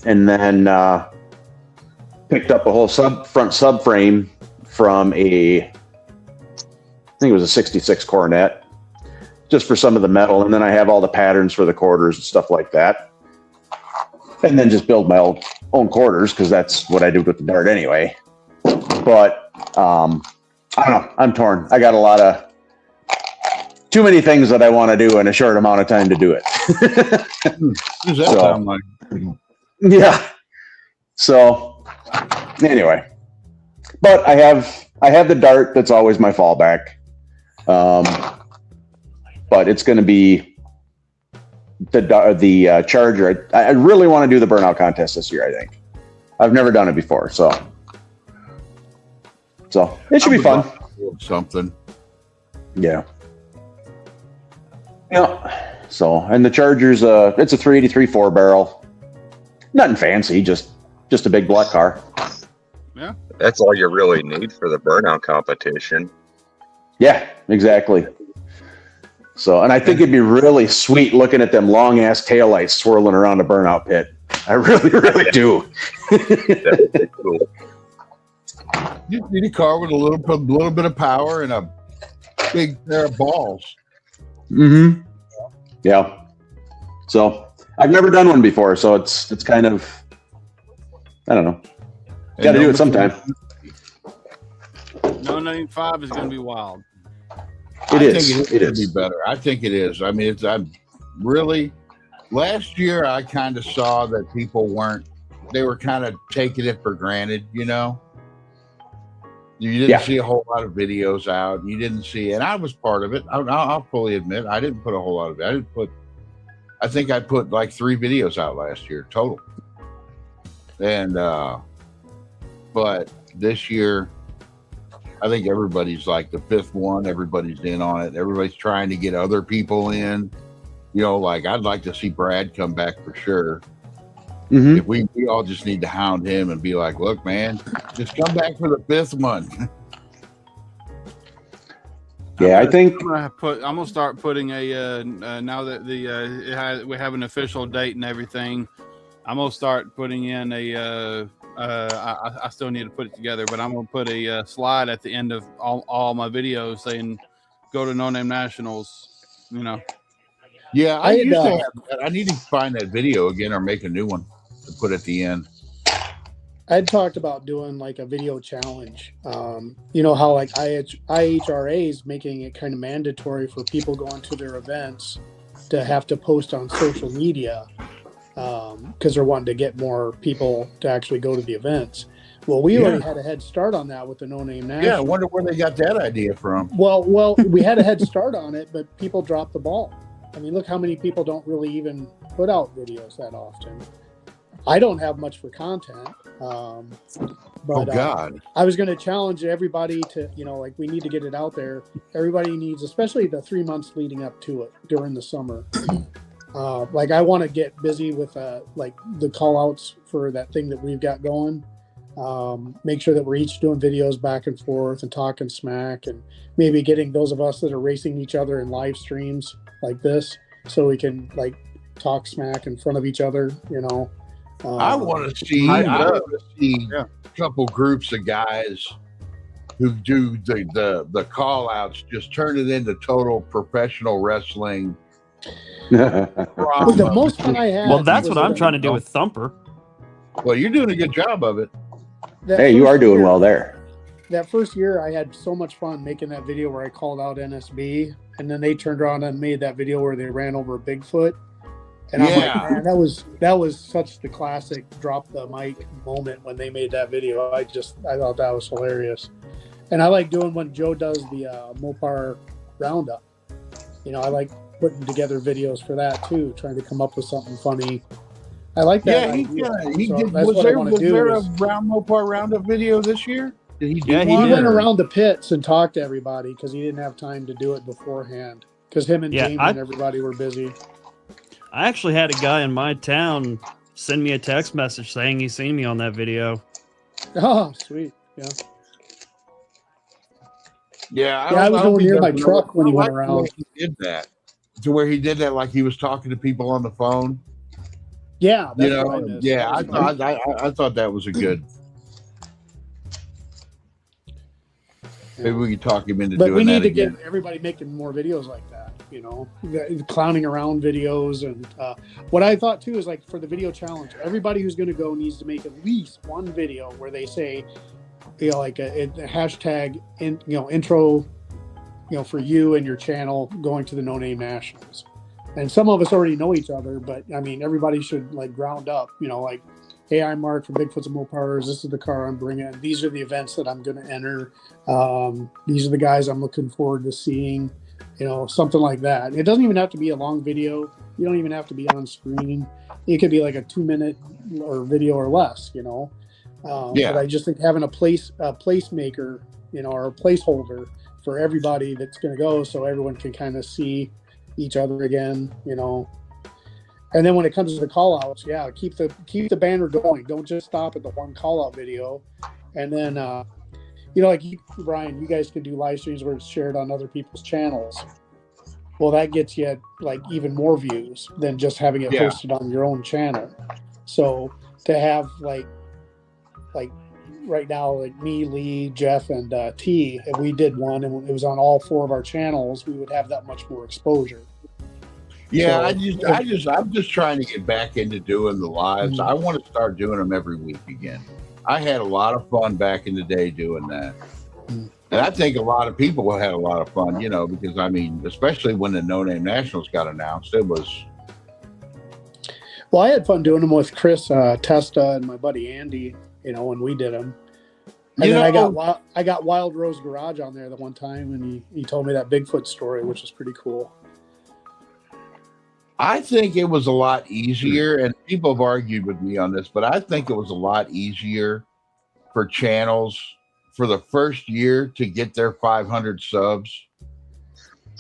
And then picked up a whole front subframe from I think it was a 66 Coronet, just for some of the metal. And then I have all the patterns for the quarters and stuff like that. And then just build my own quarters, because that's what I do with the Dart anyway. But I don't know. I'm torn. I got too many things that I want to do in a short amount of time to do it. Does that sound like? Yeah. So anyway, but I have the Dart. That's always my fallback. But it's going to be the Charger. I really want to do the burnout contest this year. I think I've never done it before, so it should be fun. Something. Yeah. Yeah. So, and the Charger's it's a 383 4-barrel. Nothing fancy, just a big black car. Yeah. That's all you really need for the burnout competition. Yeah, exactly. So, and I think it'd be really sweet looking at them long ass taillights swirling around a burnout pit. I really, really do. That'd be cool. You need a car with a little bit of power and a big pair of balls. Mm-hmm. Yeah. So I've never done one before, so it's kind of, I don't know. Got to do it sometime. No Name 5 is going to be wild. It is. Be better. I think it is. I mean, I'm really. Last year, I kind of saw that people they were kind of taking it for granted. You know, you didn't see a whole lot of videos out. You didn't see, and I was part of it. I'll fully admit, I didn't put a whole lot of it. I think I put like 3 videos out last year total. And but this year, I think everybody's like the 5th one. Everybody's in on it. Everybody's trying to get other people in. You know, like I'd like to see Brad come back for sure. Mm-hmm. If we all just need to hound him and be like, look, man, just come back for the 5th one. Yeah, I think I'm gonna start putting now that we have an official date and everything. I'm gonna start putting in I still need to put it together, but I'm gonna put a slide at the end of all my videos saying, "Go to No Name Nationals." You know. Yeah, I used to have that. I need to find that video again or make a new one to put at the end. I'd talked about doing like a video challenge. You know how like IHRA is making it kind of mandatory for people going to their events to have to post on social media because they're wanting to get more people to actually go to the events. Well, we already had a head start on that with the No Name National. Yeah, I wonder where they got that idea from. Well, we had a head start on it, but people dropped the ball. I mean, look how many people don't really even put out videos that often. I don't have much for content. But God. I was going to challenge everybody to, you know, like we need to get it out there. Everybody needs, especially the 3 months leading up to it during the summer. Like I want to get busy with like the call outs for that thing that we've got going. Make sure that we're each doing videos back and forth and talking smack, and maybe getting those of us that are racing each other in live streams like this so we can like talk smack in front of each other, you know. I want to see a couple groups of guys who do the call outs, just turn it into total professional wrestling. The most fun I had. Well, that's what I'm trying to do with Thumper. Well, you're doing a good job of it. Hey, you are doing well there. that first year I had so much fun making that video where I called out NSB, and then they turned around and made that video where they ran over a Bigfoot. And I'm Yeah. like, man, that was such the classic drop the mic moment when they made that video. I thought that was hilarious. And I like doing when Joe does the Mopar roundup. You know, I like putting together videos for that too, trying to come up with something funny. I like that. Yeah, idea. he So did. that's Was what I there, wanna was do there a is- Mopar roundup video this year? Did he do Yeah, he one? He did. went around the pits and talked to everybody because he didn't have time to do it beforehand. Because him and Yeah, Jamie I- and everybody were busy. I actually had a guy in my town send me a text message saying he seen me on that video. Oh, sweet. Yeah. Yeah, Yeah, I was don't nowhere think near my that's- truck when he I went like the around. way He did that to where he did that like he was talking to people on the phone. Yeah. You That's what I know, missed. yeah, I That was thought I thought that was a good. Maybe we could talk him into But doing we need that to again. get everybody making more videos like that, you know, clowning around videos. And what I thought too is like for the video challenge, everybody who's going to go needs to make at least one video where they say, you know, like a hashtag intro, you know, for you and your channel going to the No Name Nationals. And some of us already know each other, but I mean, everybody should like ground up, you know, like, hey, I'm Mark from Bigfoots and Mopars. This is the car I'm bringing. These are the events that I'm going to enter. These are the guys I'm looking forward to seeing, you know, something like that. It doesn't even have to be a long video. You don't even have to be on screen. It could be like a 2-minute or video or less, you know. Yeah. But I just think having a placemaker, you know, or a placeholder for everybody that's going to go, so everyone can kind of see each other again, you know. And then when it comes to the call outs, yeah, keep the banner going. Don't just stop at the one call out video. And then, you know, like you, Brian, you guys can do live streams where it's shared on other people's channels. Well, that gets you like even more views than just having it Yeah. posted on your own channel. So to have like right now, like me, Lee, Jeff, and T, if we did one and it was on all 4 of our channels, we would have that much more exposure. Yeah, So- I'm just trying to get back into doing the lives. Mhm. I want to start doing them every week again. I had a lot of fun back in the day doing that. Mhm. And I think a lot of people had a lot of fun, you know, because I mean, especially when the No Name Nationals got announced, it was, Well, I had fun doing them with Chris Testa and my buddy Andy, you know, when we did them. And You then know- I got Wild Rose Garage on there the one time, and he told me that Bigfoot story, which was pretty cool. I think it was a lot easier, and people have argued with me on this, but I think it was a lot easier for channels for the first year to get their 500 subs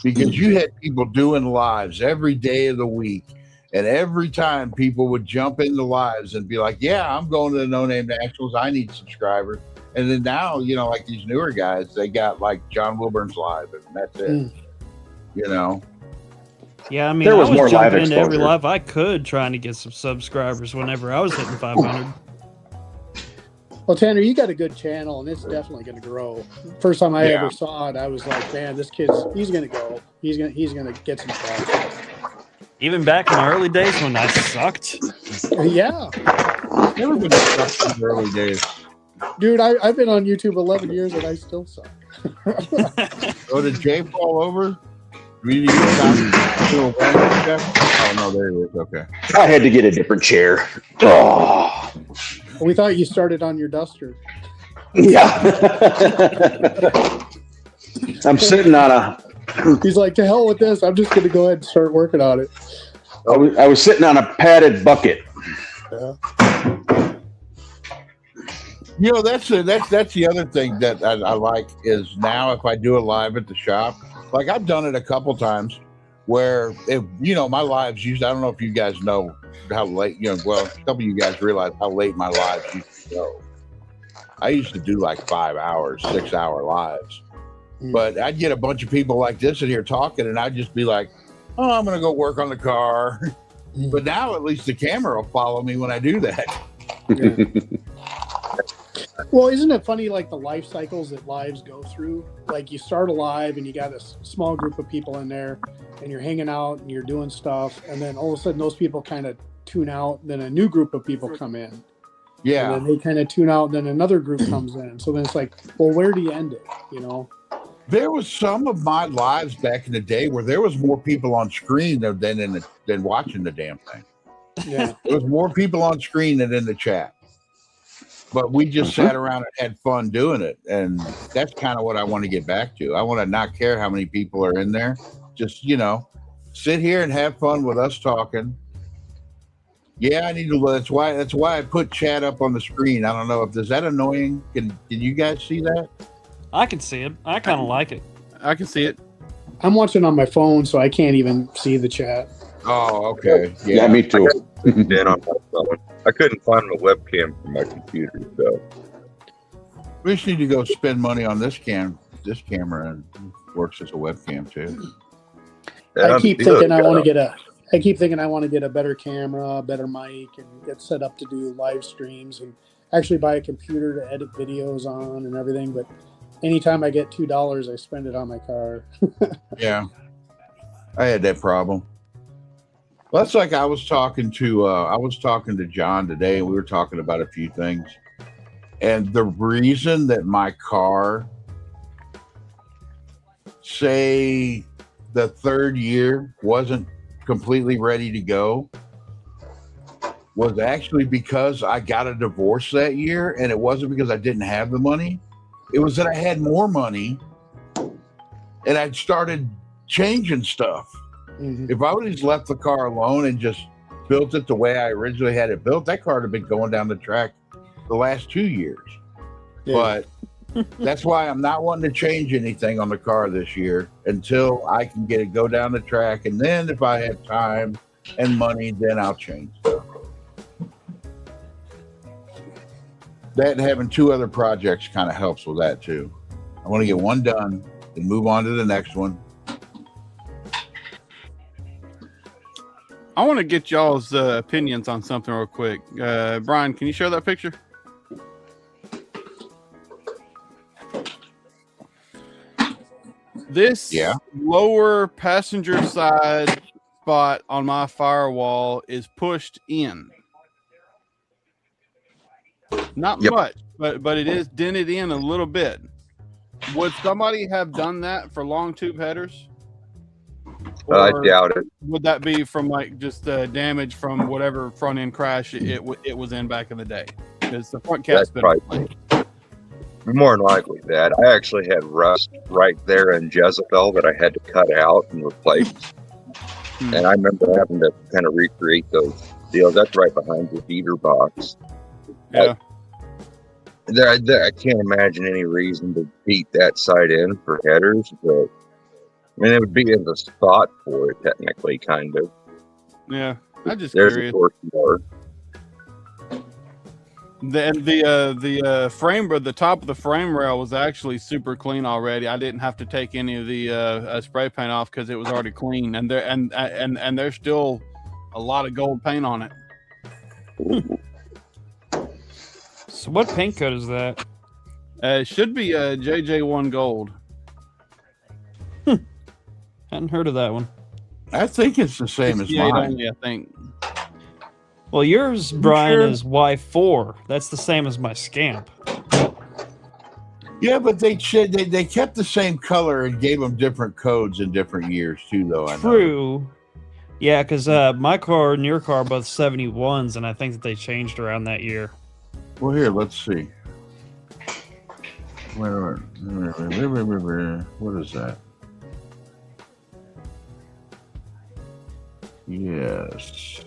because you had people doing lives every day of the week. And every time people would jump into lives and be like, yeah, I'm going to the No Name Nationals. I need subscribers. And then now, you know, like these newer guys, they got like John Wilburn's live and that's it, Mm. you know? Yeah, I mean, There was I was more live jumping into every exposure. live I could trying to get some subscribers whenever I was hitting 500. Well, Tanner, you got a good channel, and it's definitely going to grow. First time I Yeah. ever saw it, I was like, man, this he's going to go. He's going to get some traction. Even back in the early days when I sucked. Yeah. Everybody sucks in the early days. Dude, I've been on YouTube 11 years, and I still suck. Oh, did Jay fall over? Do we need to stop? Do a warning check? Oh, no, there he is. Okay. I had to get a different chair. Oh, We thought you started on your duster. yeah. I'm sitting on a. He's like, to hell with this. I'm just going to go ahead and start working on it. I was sitting on a padded bucket. You know, that's the other thing that I like is now if I do a live at the shop, like I've done it a couple times where if you know my lives used, I don't know if you guys know how late, you know, well, a couple of you guys realize how late my lives used to go. I used to do like 5 hours, 6 hour lives, but I'd get a bunch of people like this in here talking and I'd just be like, oh, I'm going to go work on the car. But now at least the camera will follow me when I do that. Well, isn't it funny, like the life cycles that lives go through? Like you start a live and you got a small group of people in there and you're hanging out and you're doing stuff. And then all of a sudden those people kind of tune out. Then a new group of people come in. Yeah. And then they kind of tune out, and then another group comes in. So then it's like, well, where do you end it? You know? There was some of my lives back in the day where there was more people on screen than watching the damn thing. Yeah. There was more people on screen than in the chat. But we just sat around and had fun doing it. And that's kind of what I want to get back to. I want to not care how many people are in there. Just, sit here and have fun with us talking. Yeah, I need to. That's why I put chat up on the screen. I don't know if is that annoying. Can you guys see that? I can see it. I kind of like it. I can see it. I'm watching on my phone, so I can't even see the chat. Oh, okay. Yeah, me too. Then on my phone, I couldn't find my webcam for my computer, so We just need to go spend money on this camera, and it works as a webcam too. I keep thinking I want to get a better camera, a better mic, and get set up to do live streams and actually buy a computer to edit videos on and everything. But anytime I get $2, I spend it on my car. Yeah, I had that problem. Well, that's like I was talking to John today, and we were talking about a few things. And the reason that my car, say, the third year wasn't completely ready to go was actually because I got a divorce that year, and it wasn't because I didn't have the money. It was that I had more money, and I'd started changing stuff. Mhm. If I would have just left the car alone and just built it the way I originally had it built, that car would have been going down the track the last 2 years. Yeah. But that's why I'm not wanting to change anything on the car this year until I can get it go down the track. And then if I have time and money, then I'll change stuff. That and having 2 other projects kind of helps with that too. I want to get one done and move on to the next one. I want to get y'all's opinions on something real quick. Brian, can you show that picture? This lower passenger side spot on my firewall is pushed in. Not much, but it is dented in a little bit. Would somebody have done that for long tube headers? I Or doubt it. would that be from like just damage from whatever front end crash it was in back in the day? Because the front cat's been Probably more than likely that. I actually had rust right there in Jezebel that I had to cut out and replace. And I remember having to kind of recreate those deals. That's right behind the feeder box. Yeah. I can't imagine any reason to beat that side in for headers, but I mean, it would be in the spot for it, technically, kind of. Yeah. I'm just There's curious. a torque more. The frame, but the top of the frame rail was actually super clean already. I didn't have to take any of the spray paint off because it was already clean, and there's still a lot of gold paint on it. So what paint code is that? It should be a JJ1 Gold. Hadn't heard of that one. I think it's the same as 68 mine. only, I think. Well, yours, Brian, sure? is Y4. That's the same as my Scamp. Yeah, but they kept the same color and gave them different codes in different years too, though. I know. True. Yeah, because my car and your car are both 71s, and I think that they changed around that year. Well, here, let's see. What is that? Yes.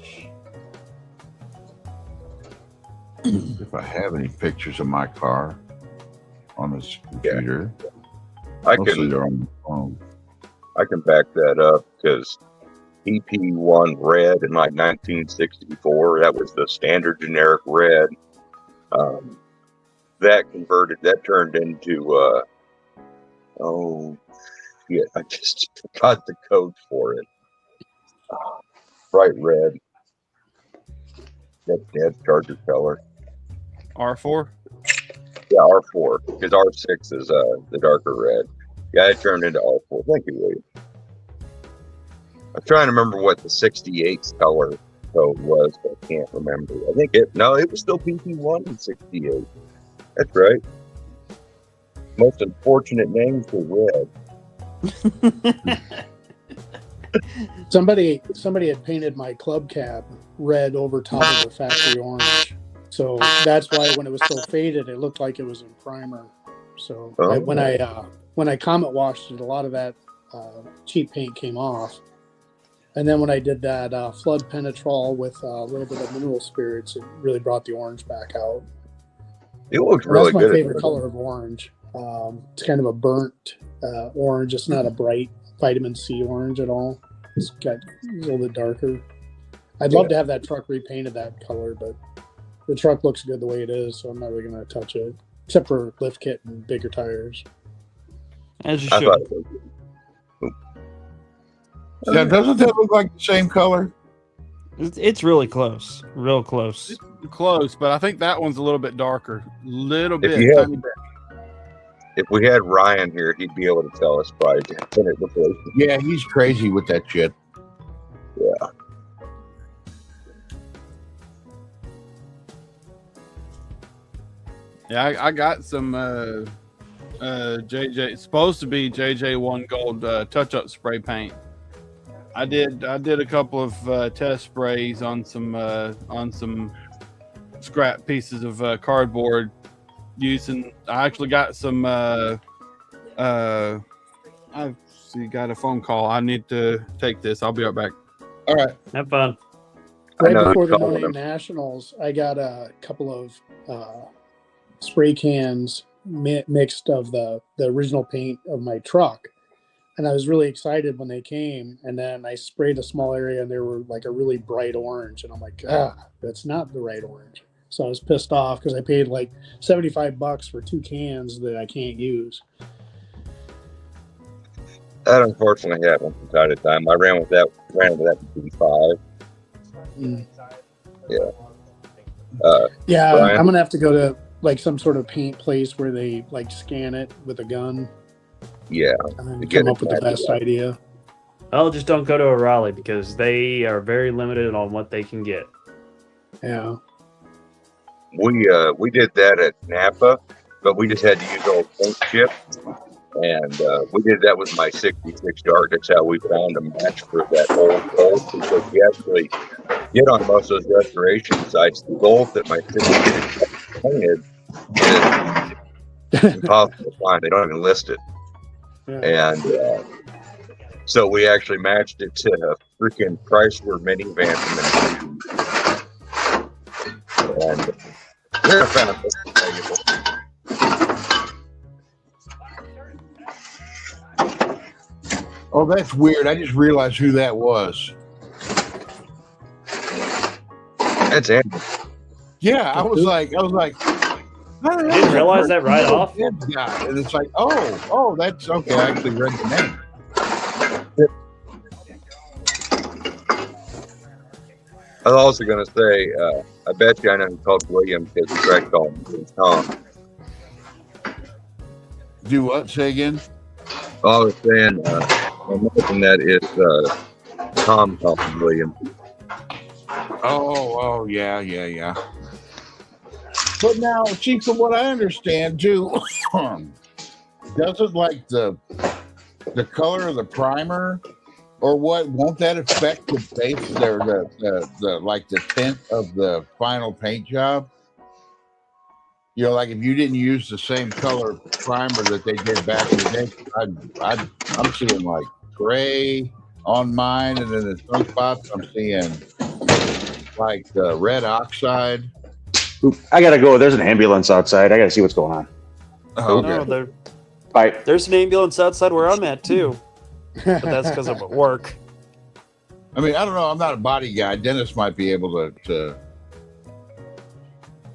If I have any pictures of my car on this computer, I mostly can they're on the phone. I can back that up because EP1 red in like 1964, that was the standard generic red. That turned into I just forgot the code for it. Bright red. That's Charger color. R4. Yeah, R4. Because R6 is the darker red. Yeah, it turned into R4. Thank you, William. I'm trying to remember what the 68's color code was, but I can't remember. I think it was still PP1 in 68. That's right. Most unfortunate names were red. Somebody had painted my club cab red over top of the factory orange, so that's why when it was so faded, it looked like it was in primer. So when I comet washed it, a lot of that cheap paint came off, and then when I did that flood penetrol with a little bit of mineral spirits, it really brought the orange back out. It looks really good. That's my favorite color of orange. It's kind of a burnt orange. It's not a bright vitamin C orange at all. It's got a little bit darker. I'd love to have that truck repainted that color, but the truck looks good the way it is, so I'm not really going to touch it, except for lift kit and bigger tires. As you I should. thought it was Yeah, doesn't that look like the same color? It's really close. Real close. Close, but I think that one's a little bit darker. Little If bit. you had- Tiny bit. If we had Ryan here, he'd be able to tell us probably. Yeah, he's crazy with that shit. Yeah. Yeah, I got some JJ, supposed to be JJ1 Gold touch-up spray paint. I did a couple of test sprays on some scrap pieces of cardboard. I actually got some. I've got a phone call. I need to take this. I'll be right back. All right. Have fun. Right know before who's the calling No Name him. Nationals, I got a couple of spray cans mixed of the original paint of my truck. And I was really excited when they came. And then I sprayed a small area and they were like a really bright orange. And I'm like, that's not the right orange. So I was pissed off because I paid like $75 for 2 cans that I can't use. That unfortunately happens from time to time. I ran with that B5. Yeah, Brian? I'm gonna have to go to like some sort of paint place where they like scan it with a gun Yeah. and then Get come it up with the back, best yeah. idea. Well, just don't go to a Raleigh because they are very limited on what they can get. Yeah. We did that at Napa, but we just had to use old paint chip. And we did that with my 66 Dart. That's how we found a match for that old gold. Because you actually get on most of those restoration sites, the gold that my 66 painted is impossible to find. They don't even list it. Yeah. And so we actually matched it to a freaking Chrysler minivan from the 90s. And they're fantastic. Oh, that's weird. I just realized who that was. That's it. Yeah, I was like, how the hell Didn't is realize that that right little off? kid guy? And it's like, oh, that's okay. I actually read the name. I was also going to say, I bet you I know who called William because he tried calling him Tom. Do what? Say again? I was saying, I'm hoping that it's Tom calling William. Oh, yeah. But now, see, from what I understand too, doesn't like the color of the primer or what? Won't that affect the base or the like the tint of the final paint job? You know, like if you didn't use the same color primer that they did back in the day, I'm seeing like gray on mine, and then in some spots I'm seeing like the red oxide. Oop, I gotta go. There's an ambulance outside. I gotta see what's going on. Oh, No, okay. Bye. there's an ambulance outside where I'm at too, but that's because I'm at work. I mean, I don't know. I'm not a body guy. Dennis might be able to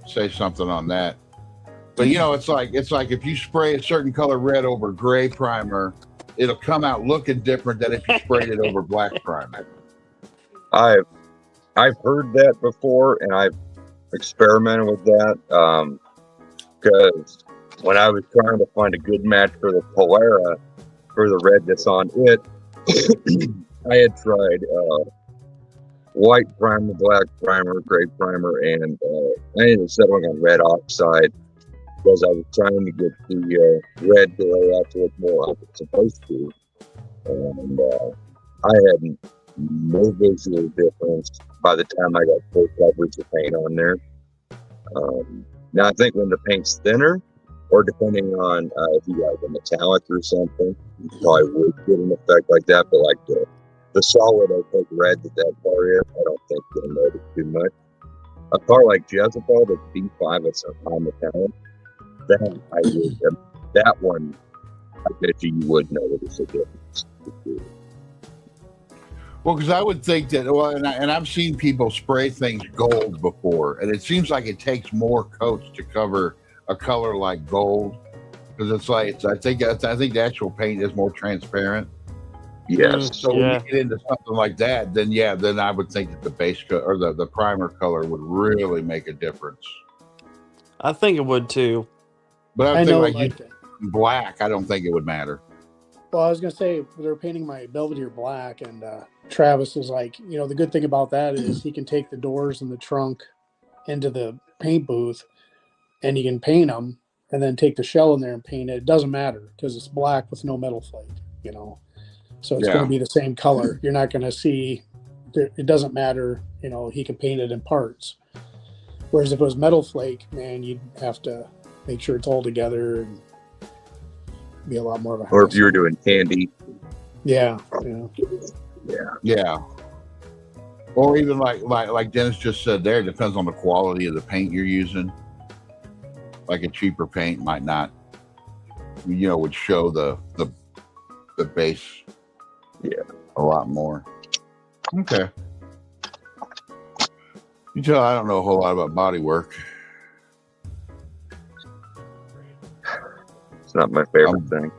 say something on that. But you know, it's like if you spray a certain color red over gray primer, it'll come out looking different than if you sprayed it over black primer. I've heard that before, and I've experimented with that because when I was trying to find a good match for the Polara for the red that's on it, I had tried white primer, black primer, gray primer, and I ended up settling on red oxide because I was trying to get the red to lay out to look more like it's supposed to. And I had no visual difference by the time I got full coverage of paint on there. Now I think when the paint's thinner, or depending on if you like a metallic or something, you probably would get an effect like that. But like the solid opaque red that car is, I don't think you'll notice too much. A car like Jezebel, the B5, it's a high metallic. That one, I bet you would notice a difference. Well, because I would think that, well, and I've seen people spray things gold before, and it seems like it takes more coats to cover a color like gold, because it's like I think the actual paint is more transparent. Yes. So when you get into something like that, then I would think that the base or the primer color would really make a difference. I think it would too. But I I know, think like, black, I don't think it would matter. well, I was gonna say they're painting my Belvedere black, and Travis is like, the good thing about that is he can take the doors and the trunk into the paint booth, and he can paint them, and then take the shell in there and paint it. It doesn't matter because it's black with no metal flake, So it's going to be the same color. You're not going to see. It doesn't matter, He can paint it in parts. Whereas if it was metal flake, man, you'd have to make sure it's all together and be a lot more of a hassle. Or if you were doing candy. Yeah. Or even like Dennis just said there, it depends on the quality of the paint you're using. Like a cheaper paint might not, would show the base a lot more. Okay. You tell I don't know a whole lot about body work. It's not my favorite thing.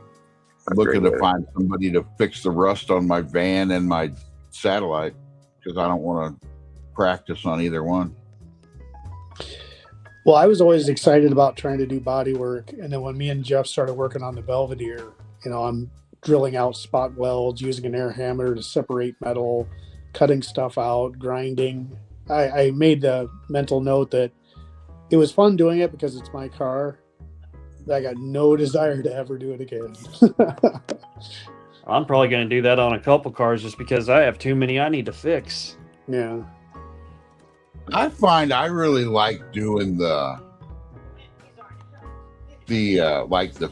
I'm looking to find somebody to fix the rust on my van and my satellite, because I don't want to practice on either one. Well, I was always excited about trying to do body work. And then when me and Jeff started working on the Belvedere, I'm drilling out spot welds, using an air hammer to separate metal, cutting stuff out, grinding. I made the mental note that it was fun doing it because it's my car. I got no desire to ever do it again. I'm probably going to do that on a couple cars just because I have too many I need to fix. Yeah. I find I really like doing the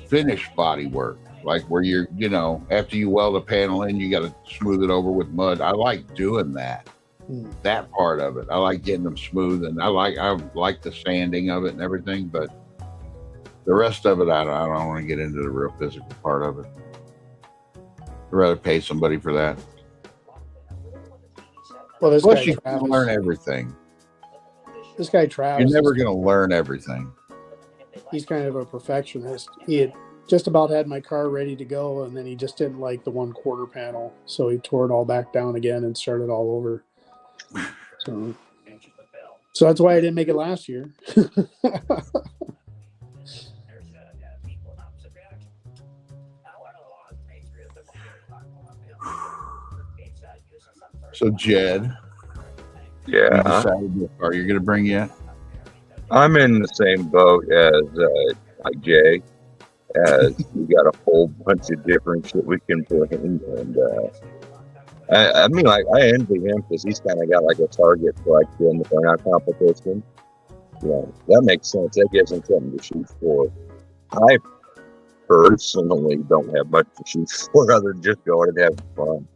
finished body work, like where you're, after you weld a panel in, you got to smooth it over with mud. I like doing that part of it. I like getting them smooth, and I like the sanding of it and everything, but the rest of it, I don't want to get into the real physical part of it. I'd rather pay somebody for that. Well, this Plus, guy you can Travis, learn everything. This guy Travis, You're never going to learn everything. he's kind of a perfectionist. He had just about had my car ready to go, and then he just didn't like the 1/4 panel, so he tore it all back down again and started all over. So that's why I didn't make it last year. So, Jed, you Yeah. decided what car you're going to bring yet? I'm in the same boat as like Jay, as we got a whole bunch of different shit we can put in, and I mean, like, I envy him because he's kind of got like a target collection for our competition. That makes sense. That gives him something to shoot for. I personally don't have much to shoot for other than just going and having fun.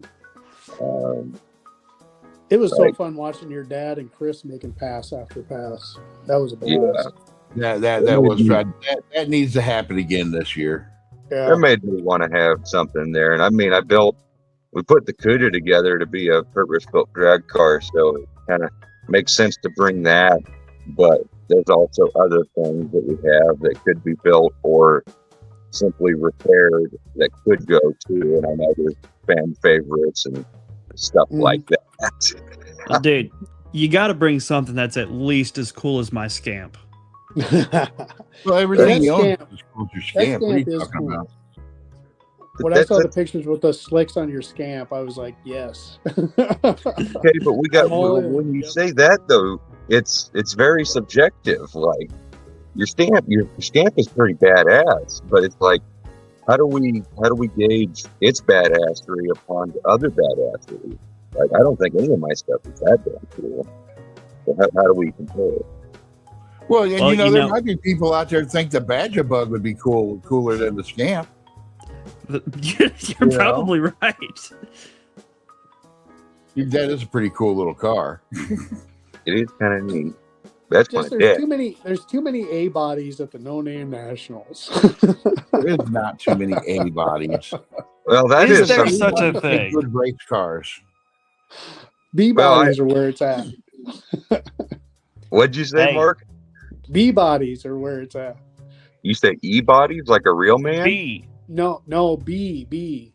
It was so fun watching your dad and Chris making pass after pass. That was a blast. That needs to happen again this year. Yeah. That made me want to have something there. And I mean, we put the Cuda together to be a purpose-built drag car, so it kind of makes sense to bring that. But there's also other things that we have that could be built or simply repaired that could go to, and I know there's fan favorites and stuff like that. Dude, you got to bring something that's at least as cool as my Scamp. Well, everything That else Scamp- is cool as your that Scamp. What are Scamp you is talking cool. about? When I saw the pictures with the slicks on your Scamp, I was like, yes. Okay, but we got all in. when you Yep. say that though, it's very subjective. Like your Scamp is pretty badass, but it's like how do we gauge its badassery upon other badassery? Like I don't think any of my stuff is that damn cool. So how do we compare it? Well, and Well, there might be people out there who think the Badger Bug would be cooler than the Scamp. You're probably right. That is a pretty cool little car. It is kind of neat. That's my Just dad. there's too many A bodies at the No Name Nationals. There is not too many A bodies. Well, that Is is there something. such a Take thing? Good race cars. B Well, bodies are where it's at. What'd you say, Hey. Mark? B bodies are where it's at. You say E-bodies like a real man? B. No, B.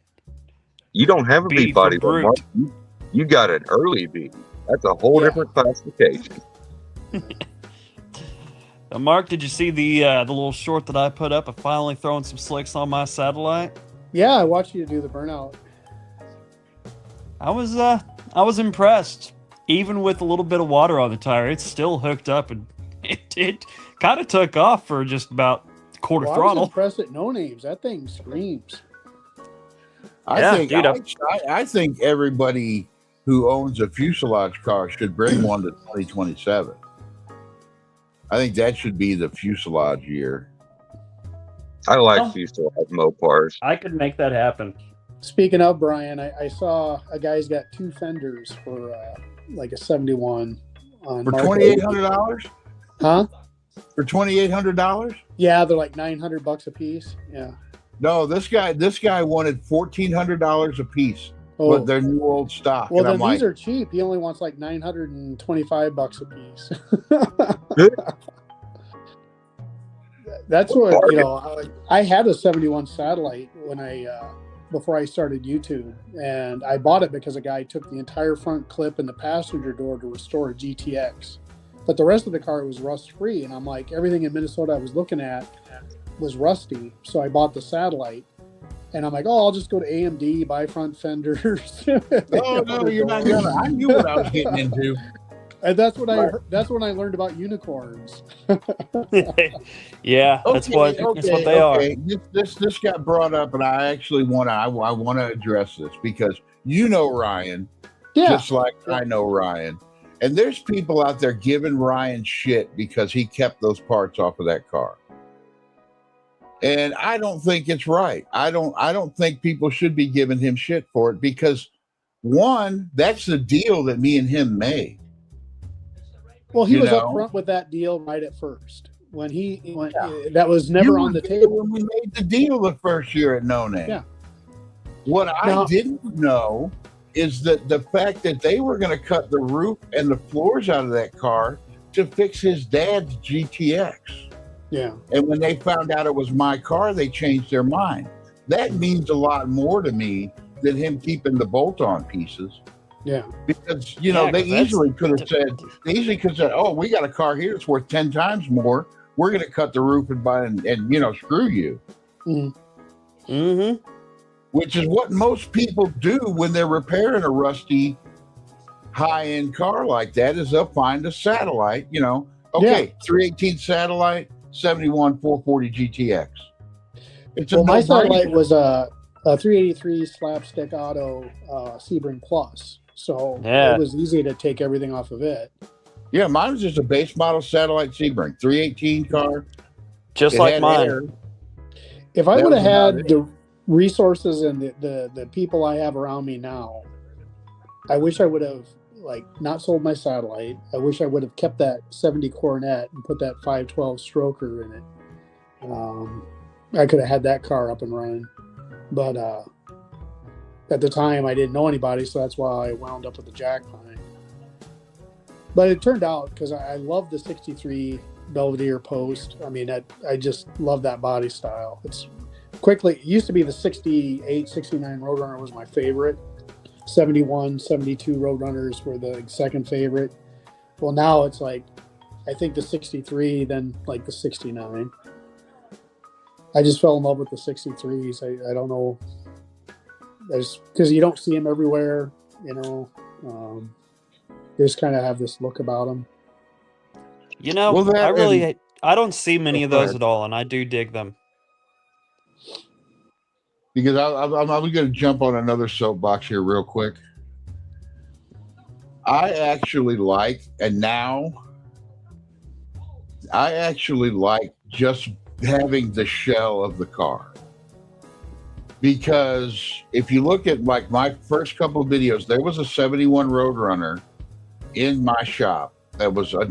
You don't have a B B body, for Mark. brute. You got an early B. That's a whole Yeah. different classification. Mark, did you see the little short that I put up of finally throwing some slicks on my satellite? Yeah, I watched you do the burnout. I was impressed. Even with a little bit of water on the tire, it's still hooked up, and it kind of took off for just about quarter Well, I was throttle. impressed at No Names. That thing screams. Yeah, I think dude, I think everybody who owns a fuselage car should bring one to 2027. I think that should be the fuselage year. I like Oh. fuselage Mopars. I could make that happen. Speaking of Brian, I saw a guy's got two fenders for like a 71 on For Market. $2,800? Huh? For $2,800? Yeah, they're like $900 a piece. Yeah. No, this guy wanted $1,400 a piece, Oh, but they're new old stock. well, and then I'm like, these are cheap. He only wants like $925 a piece. That's what I had a 71 satellite when before I started YouTube, and I bought it because a guy took the entire front clip and the passenger door to restore a GTX, but the rest of the car was rust free. And I'm like, everything in Minnesota I was looking at was rusty, so I bought the satellite. And I'm like, oh, I'll just go to AMD, buy front fenders. oh no, you're not gonna. I knew what I was getting into. And that's when I learned about unicorns. Yeah, that's what they are. This got brought up, and I actually want to address this because you know Ryan, Yeah. just like I know Ryan, and there's people out there giving Ryan shit because he kept those parts off of that car. And I don't think it's right. I don't think people should be giving him shit for it because one, that's the deal that me and him made. Well, he You was know? up front with that deal right at first. When that was never on the table. When we made the deal the first year at No Name. Yeah. What I Now- didn't know is that the fact that they were going to cut the roof and the floors out of that car to fix his dad's GTX. Yeah. And when they found out it was my car, they changed their mind. That means a lot more to me than him keeping the bolt-on pieces. Yeah. Because, they 'cause that's- easily could have said, oh, we got a car here that's worth 10 times more. We're going to cut the roof and buy and screw you. Mm-hmm. Which is what most people do when they're repairing a rusty high-end car like that is they'll find a satellite, 318 satellite, 71 440 GTX. It's a Well, my no-brainer. satellite was a 383 slapstick auto Sebring Plus. So Yeah. it was easy to take everything off of it. Yeah, mine was just a base model satellite Sebring, 318 car. Just It like had mine. air. If I That would have was about had it. the resources and the people I have around me now, I wish I would have not sold my satellite. I wish I would have kept that 70 Coronet and put that 512 stroker in it. I could have had that car up and running, but at the time I didn't know anybody, so that's why I wound up with the Jack Pine. But it turned out because I love the 63 Belvedere Post. I mean, I just love that body style. It used to be the 68, 69 Roadrunner was my favorite. 71, 72 Roadrunners were the second favorite. Well, now it's I think the 63, then the 69. I just fell in love with the 63s. I don't know because you don't see them everywhere. You know, they just kind of have this look about them. You know, Well, that I don't see many of go those ahead. at all, and I do dig them. Because I'm going to jump on another soapbox here real quick. I actually like just having the shell of the car. Because if you look at like my first couple of videos, there was a 71 Roadrunner in my shop that was a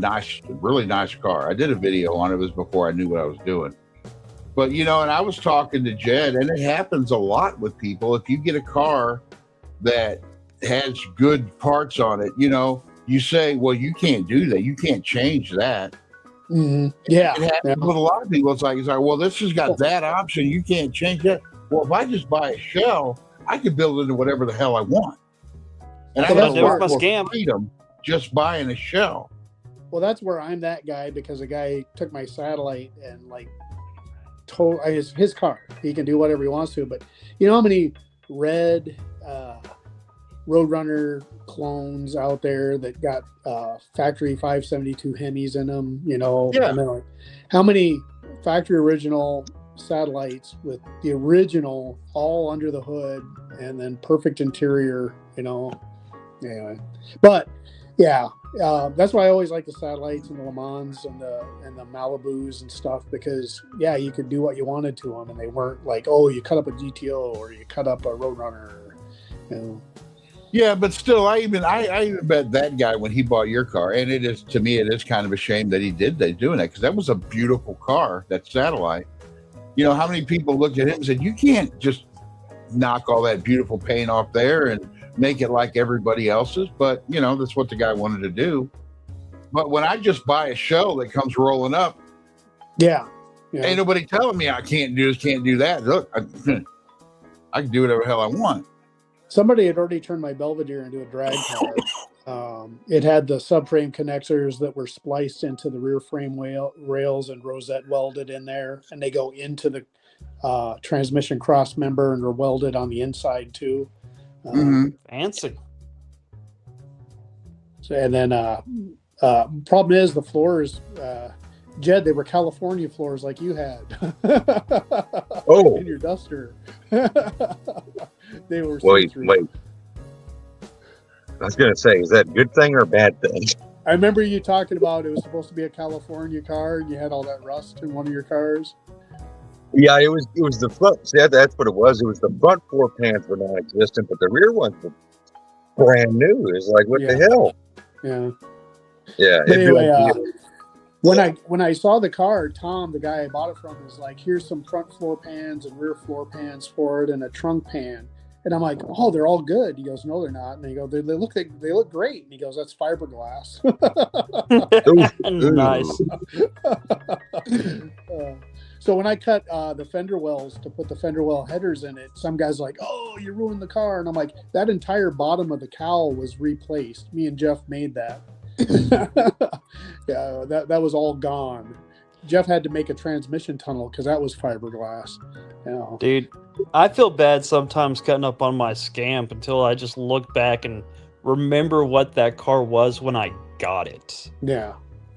really nice car. I did a video on it. It was before I knew what I was doing. But, you know, and I was talking to Jed, and it happens a lot with people. If you get a car that has good parts on it, you know, you say, well, you can't do that. You can't change that. Mm-hmm. Yeah. It happens with a lot of people. It's like, well, this has got that option. You can't change that. Well, if I just buy a shell, I can build it into whatever the hell I want. And I Well, have a that was lot my more scam. freedom just buying a shell. Well, that's where I'm that guy, because a guy took my satellite and like his car. He can do whatever he wants to, but you know how many red Roadrunner clones out there that got factory 572 Hemis in them? You know, Yeah. I mean, like, how many factory original satellites with the original all under the hood and then perfect interior? You know, anyway, but yeah. That's why I always like the satellites and the Le Mans and the Malibus and stuff, because yeah, you could do what you wanted to them, and they weren't like, oh, you cut up a GTO or you cut up a Roadrunner, you know. Yeah, but still, I even bet that guy when he bought your car, and it is, to me, it is kind of a shame that he did that, doing that, because that was a beautiful car, that satellite. You know, how many people looked at him and said, you can't just knock all that beautiful paint off there and make it like everybody else's? But you know, that's what the guy wanted to do. But when I just buy a shell that comes rolling up, Yeah. ain't nobody telling me I can't do this, can't do that. Look, I can do whatever the hell I want. Somebody had already turned my Belvedere into a drag car. It had the subframe connectors that were spliced into the rear frame rails and rosette welded in there, and they go into the transmission cross member and are welded on the inside too. Fancy. So, and then problem is the floors, Jed, they were California floors like you had. Oh. In your Duster. They were Wait. see-through. I was gonna say, is that a good thing or a bad thing? I remember you talking about it was supposed to be a California car and you had all that rust in one of your cars. Yeah, it was the front. See, that's what it was. It was the front four pans were non-existent, but the rear ones were brand new. It's like, what the hell? Yeah. Yeah. But it'd be anyway, like, when I saw the car, Tom, the guy I bought it from, was like, here's some front floor pans and rear floor pans for it and a trunk pan. And I'm like, oh, they're all good. He goes, no, they're not. And they go, they look great. And he goes, that's fiberglass. Nice. So when I cut the fender wells to put the fender well headers in it, some guy's like, oh, you ruined the car. And I'm like, that entire bottom of the cowl was replaced. Me and Jeff made that. Yeah, that was all gone. Jeff had to make a transmission tunnel because that was fiberglass. You know. Dude, I feel bad sometimes cutting up on my scamp until I just look back and remember what that car was when I got it. Yeah.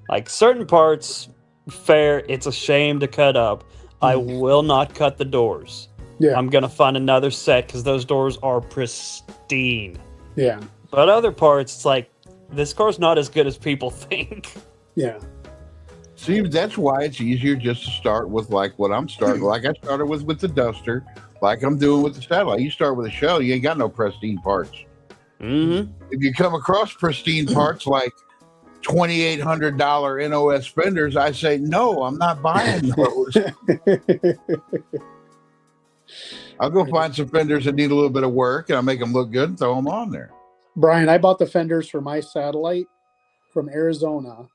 Like certain parts, fair, it's a shame to cut up. I will not cut the doors. Yeah. I'm going to find another set because those doors are pristine. Yeah. But other parts, it's like, this car's not as good as people think. Yeah. See, that's why it's easier just to start with like what I'm starting, like I started with the Duster, like I'm doing with the satellite. You start with a shell, you ain't got no pristine parts. Mm-hmm. If you come across pristine parts like $2,800 NOS fenders, I say, no, I'm not buying those. I'll go find some fenders that need a little bit of work and I'll make them look good and throw them on there. Brian, I bought the fenders for my satellite from Arizona,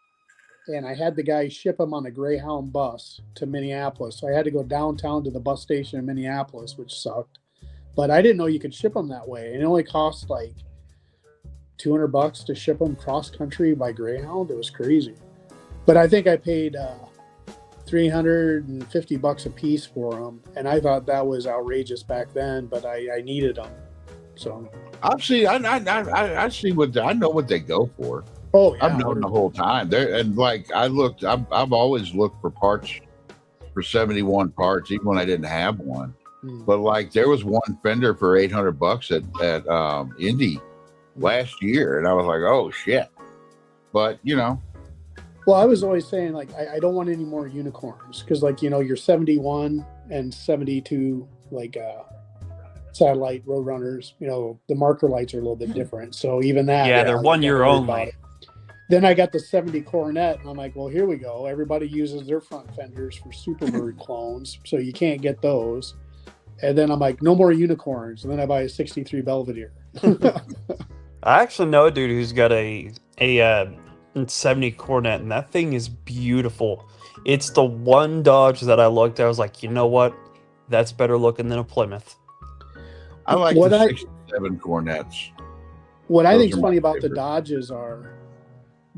and I had the guy ship them on a Greyhound bus to Minneapolis. So I had to go downtown to the bus station in Minneapolis, which sucked. But I didn't know you could ship them that way. It only cost like $200 to ship them cross country by Greyhound. It was crazy. But I think I paid $350 a piece for them, and I thought that was outrageous back then. But I needed them. So, I see. I see what I know what they go for. oh yeah, I've known the whole time. There and like I looked. I've always looked for parts for 71 parts, even when I didn't have one. Mm. But like there was one fender for $800 at Indy last year, and I was like, oh shit. But you know, Well, I was always saying like I don't want any more unicorns because like your 71 and 72 like satellite Roadrunners, the marker lights are a little bit different. So even that, Yeah, they're 1 year worried about only. it. Then I got the 70 Coronet, and I'm like, well, here we go. Everybody uses their front fenders for Superbird clones, so you can't get those. And then I'm like, no more unicorns. And then I buy a 63 Belvedere. I actually know a dude who's got a 70 Coronet, and that thing is beautiful. It's the one Dodge that I looked at. I was like, you know what? That's better looking than a Plymouth. I like What the I- 67 Cornets. What I Those think is are my funny about the favorite. Dodges are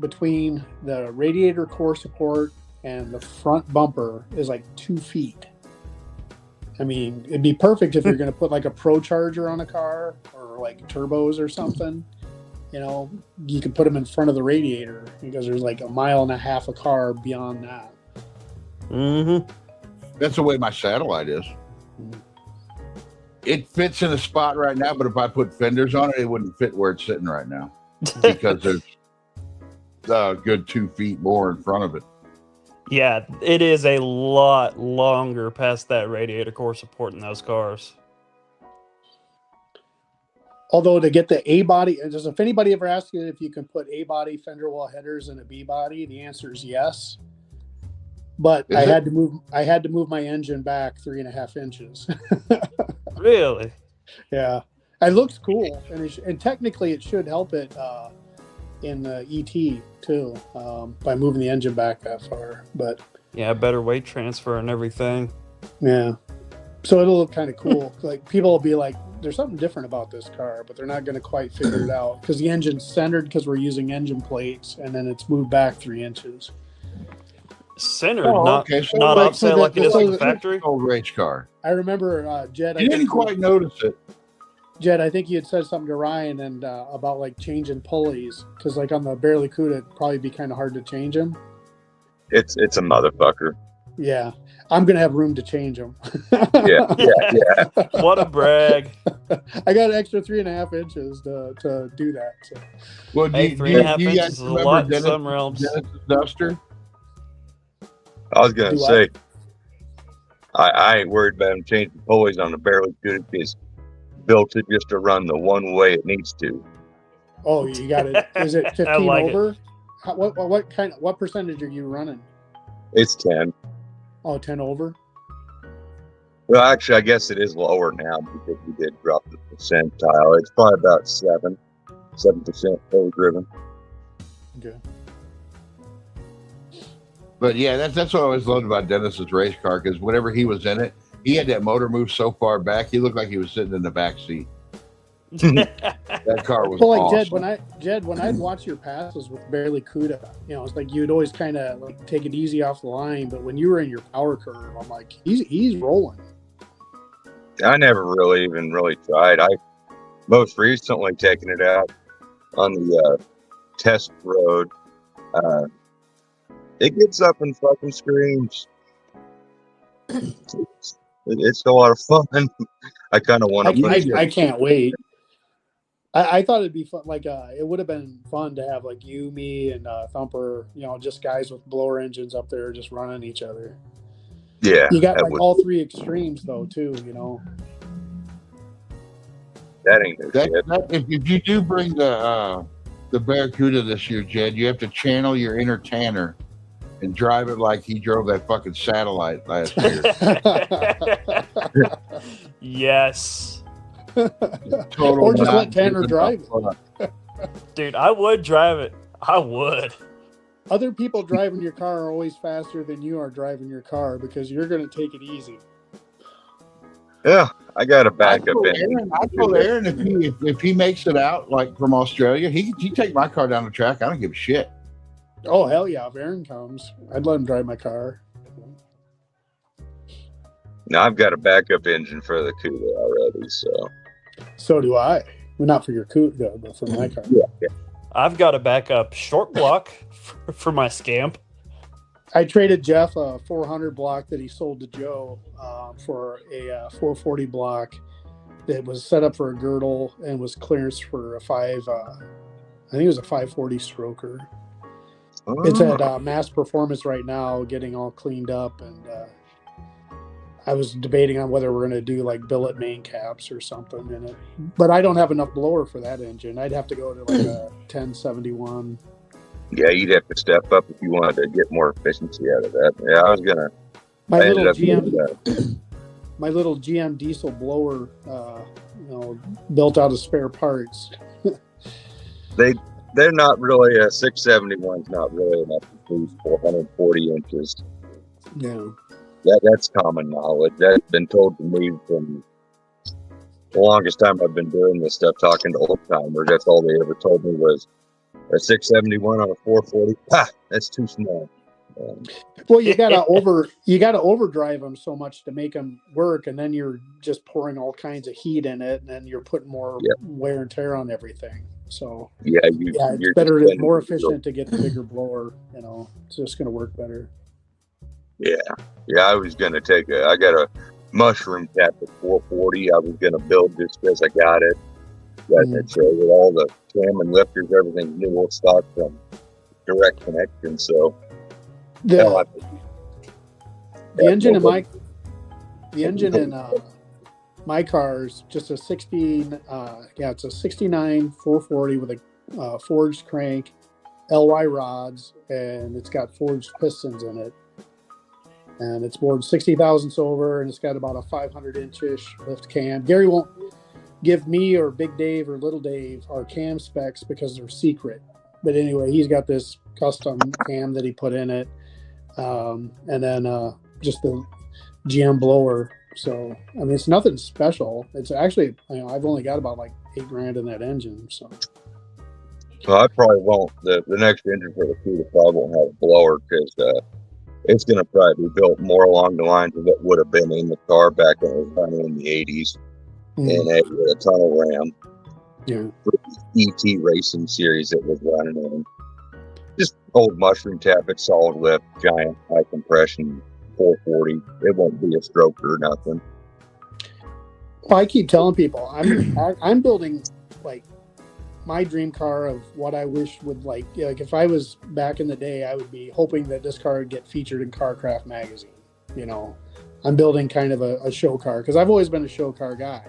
between the radiator core support and the front bumper is like 2 feet. I mean, it'd be perfect if you're going to put like a Pro Charger on a car or like turbos or something. You could put them in front of the radiator because there's like 1.5 miles a car beyond that. Mm-hmm. That's the way my satellite is. It fits in a spot right now, but if I put fenders on it, it wouldn't fit where it's sitting right now because there's a good 2 feet more in front of it. Yeah, it is a lot longer past that radiator core support in those cars. Although to get the A body, if anybody ever asks you if you can put A body fender wall headers in a B body, the answer is yes. But Is I it? had to move my engine back 3.5 inches. Really? Yeah, it looks cool, and technically it should help it in the ET too by moving the engine back that far. But Yeah, better weight transfer and everything. yeah, so it'll look kind of cool. Like people will be like, "There's something different about this car," but they're not going to quite figure it out because the engine's centered because we're using engine plates, and then it's moved back 3 inches. Centered, Oh, not okay, so not like- upside so like it is so in the the- factory. Old race car. I remember Jed. You didn't quite notice it. Jed, I think you had said something to Ryan and about like changing pulleys because like on the Barracuda, it'd probably be kind of hard to change them. It's a motherfucker. Yeah, I'm gonna have room to change them. Yeah, yeah. What a brag! I got an extra 3.5 inches to do that. So. Well, Hey, 3.5 inches is a lot in some realms. Dennis's Duster? I was gonna Do say, I ain't worried about him changing pulleys on the Barracuda. It's built it just to run the one way it needs to. Oh, you got it. Is it 15 I like it. over? What percentage are you running? It's 10. Oh, 10 over. Well, actually, I guess it is lower now because we did drop the percentile. It's probably about 7% fully driven. Okay. But yeah, that's what I always loved about Dennis's race car because whenever he was in it, he had that motor move so far back, he looked like he was sitting in the back seat. That car was Well, like awesome. Jed, when I'd watch your passes with Barracuda, it's like you'd always kind of like take it easy off the line, but when you were in your power curve, I'm like, he's rolling. I never really tried. I most recently taken it out on the test road. It gets up and fucking screams. It's a lot of fun. I kind of want to. I can't wait. I thought it'd be fun. Like it would have been fun to have like you, me, and Thumper. Just guys with blower engines up there just running each other. Yeah, You got that like would- all 3 extremes though too. that ain't no shit. If you do bring the Barracuda this year, Jed, you have to channel your inner Tanner and drive it like he drove that fucking satellite last year. Yes, Total Or just not let Tanner giving a drive it. fuck. dude, I would drive it. I would. Other people driving your car are always faster than you are driving your car because you're going to take it easy. Yeah, I got a I backup told engine. Aaron if he makes it out like from Australia, he take my car down the track. I don't give a shit. Oh hell yeah! If Aaron comes, I'd let him drive my car. Now I've got a backup engine for the Cuda already, so So do I. Well, not for your Cuda, but for my car. Yeah. I've got a backup short block for my Scamp. I traded Jeff a 400 block that he sold to Joe for a 440 block that was set up for a girdle and was clearance for a I think it was a 540 stroker. It's at Mass Performance right now, getting all cleaned up, and I was debating on whether we're going to do like billet main caps or something in it. But I don't have enough blower for that engine. I'd have to go to like a 1071. Yeah, you'd have to step up if you wanted to get more efficiency out of that. Yeah, I was gonna. My I little ended up doing that. GM, my little GM diesel blower, built out of spare parts. They're not really a 671's not really enough to boost 440 inches. Yeah. That's common knowledge. That's been told to me from the longest time I've been doing this stuff, talking to old timers. That's all they ever told me was a 671 on a 440. That's too small. Well, you gotta overdrive them so much to make them work, and then you're just pouring all kinds of heat in it, and then you're putting more wear and tear on everything. So it's better, more efficient to get the bigger blower. It's just gonna work better. Yeah. I was gonna I got a mushroom tap at 440. I was gonna build this because I got it. With all the cam and lifters, everything's new old stock from direct connection. So the engine in my car is just a 16. It's a 69 440 with a forged crank, LY rods, and it's got forged pistons in it. And it's bored 60 thousandths over, and it's got about a 500 inch-ish lift cam. Gary won't give me or Big Dave or Little Dave our cam specs because they're secret. But anyway, he's got this custom cam that he put in it. And then just the GM blower. So, I mean, it's nothing special. It's actually, I've only got about like $8,000 in that engine. So I probably won't. The next engine for the Cuda probably won't have a blower because it's going to probably be built more along the lines of what would have been in the car back when it was running in the 80s. And it was a tunnel ram. Yeah. For the ET racing series it was running in. Just old mushroom tap, it's solid lift, giant high compression 440. It won't be a stroke or nothing. Well, I keep telling people I'm building like my dream car of what I wish would like if I was back in the day, I would be hoping that this car would get featured in CarCraft magazine. I'm building kind of a show car because I've always been a show car guy.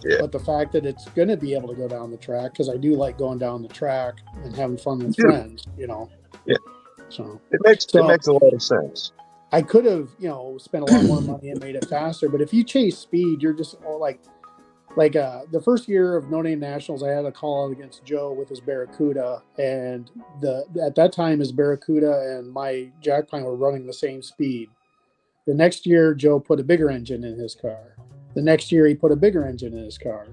Yeah. But the fact that it's going to be able to go down the track, because I do like going down the track and having fun with friends, Yeah. So it makes a lot of sense. I could have, spent a lot more money and made it faster. But if you chase speed, you're just like the first year of No Name Nationals, I had a call out against Joe with his Barracuda, and at that time his Barracuda and my Jack Pine were running the same speed. The next year, Joe put a bigger engine in his car. The next year, he put a bigger engine in his car.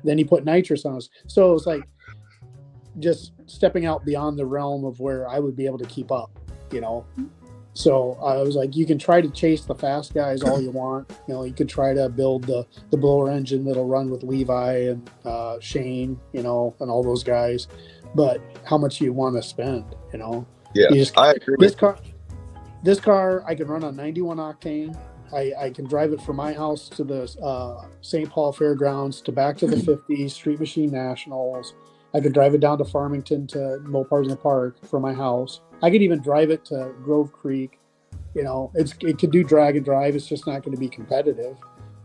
Then he put nitrous on us. So it was like just stepping out beyond the realm of where I would be able to keep up, So I was like, you can try to chase the fast guys all you want. You could try to build the blower engine that'll run with Levi and Shane, and all those guys. But how much do you want to spend, Yeah, I agree. This car, I can run on 91 octane. I can drive it from my house to the St. Paul Fairgrounds to back to the 50s, Street Machine Nationals. I could drive it down to Farmington to Mopars in the Park from my house. I could even drive it to Grove Creek. It could do drag and drive. It's just not going to be competitive,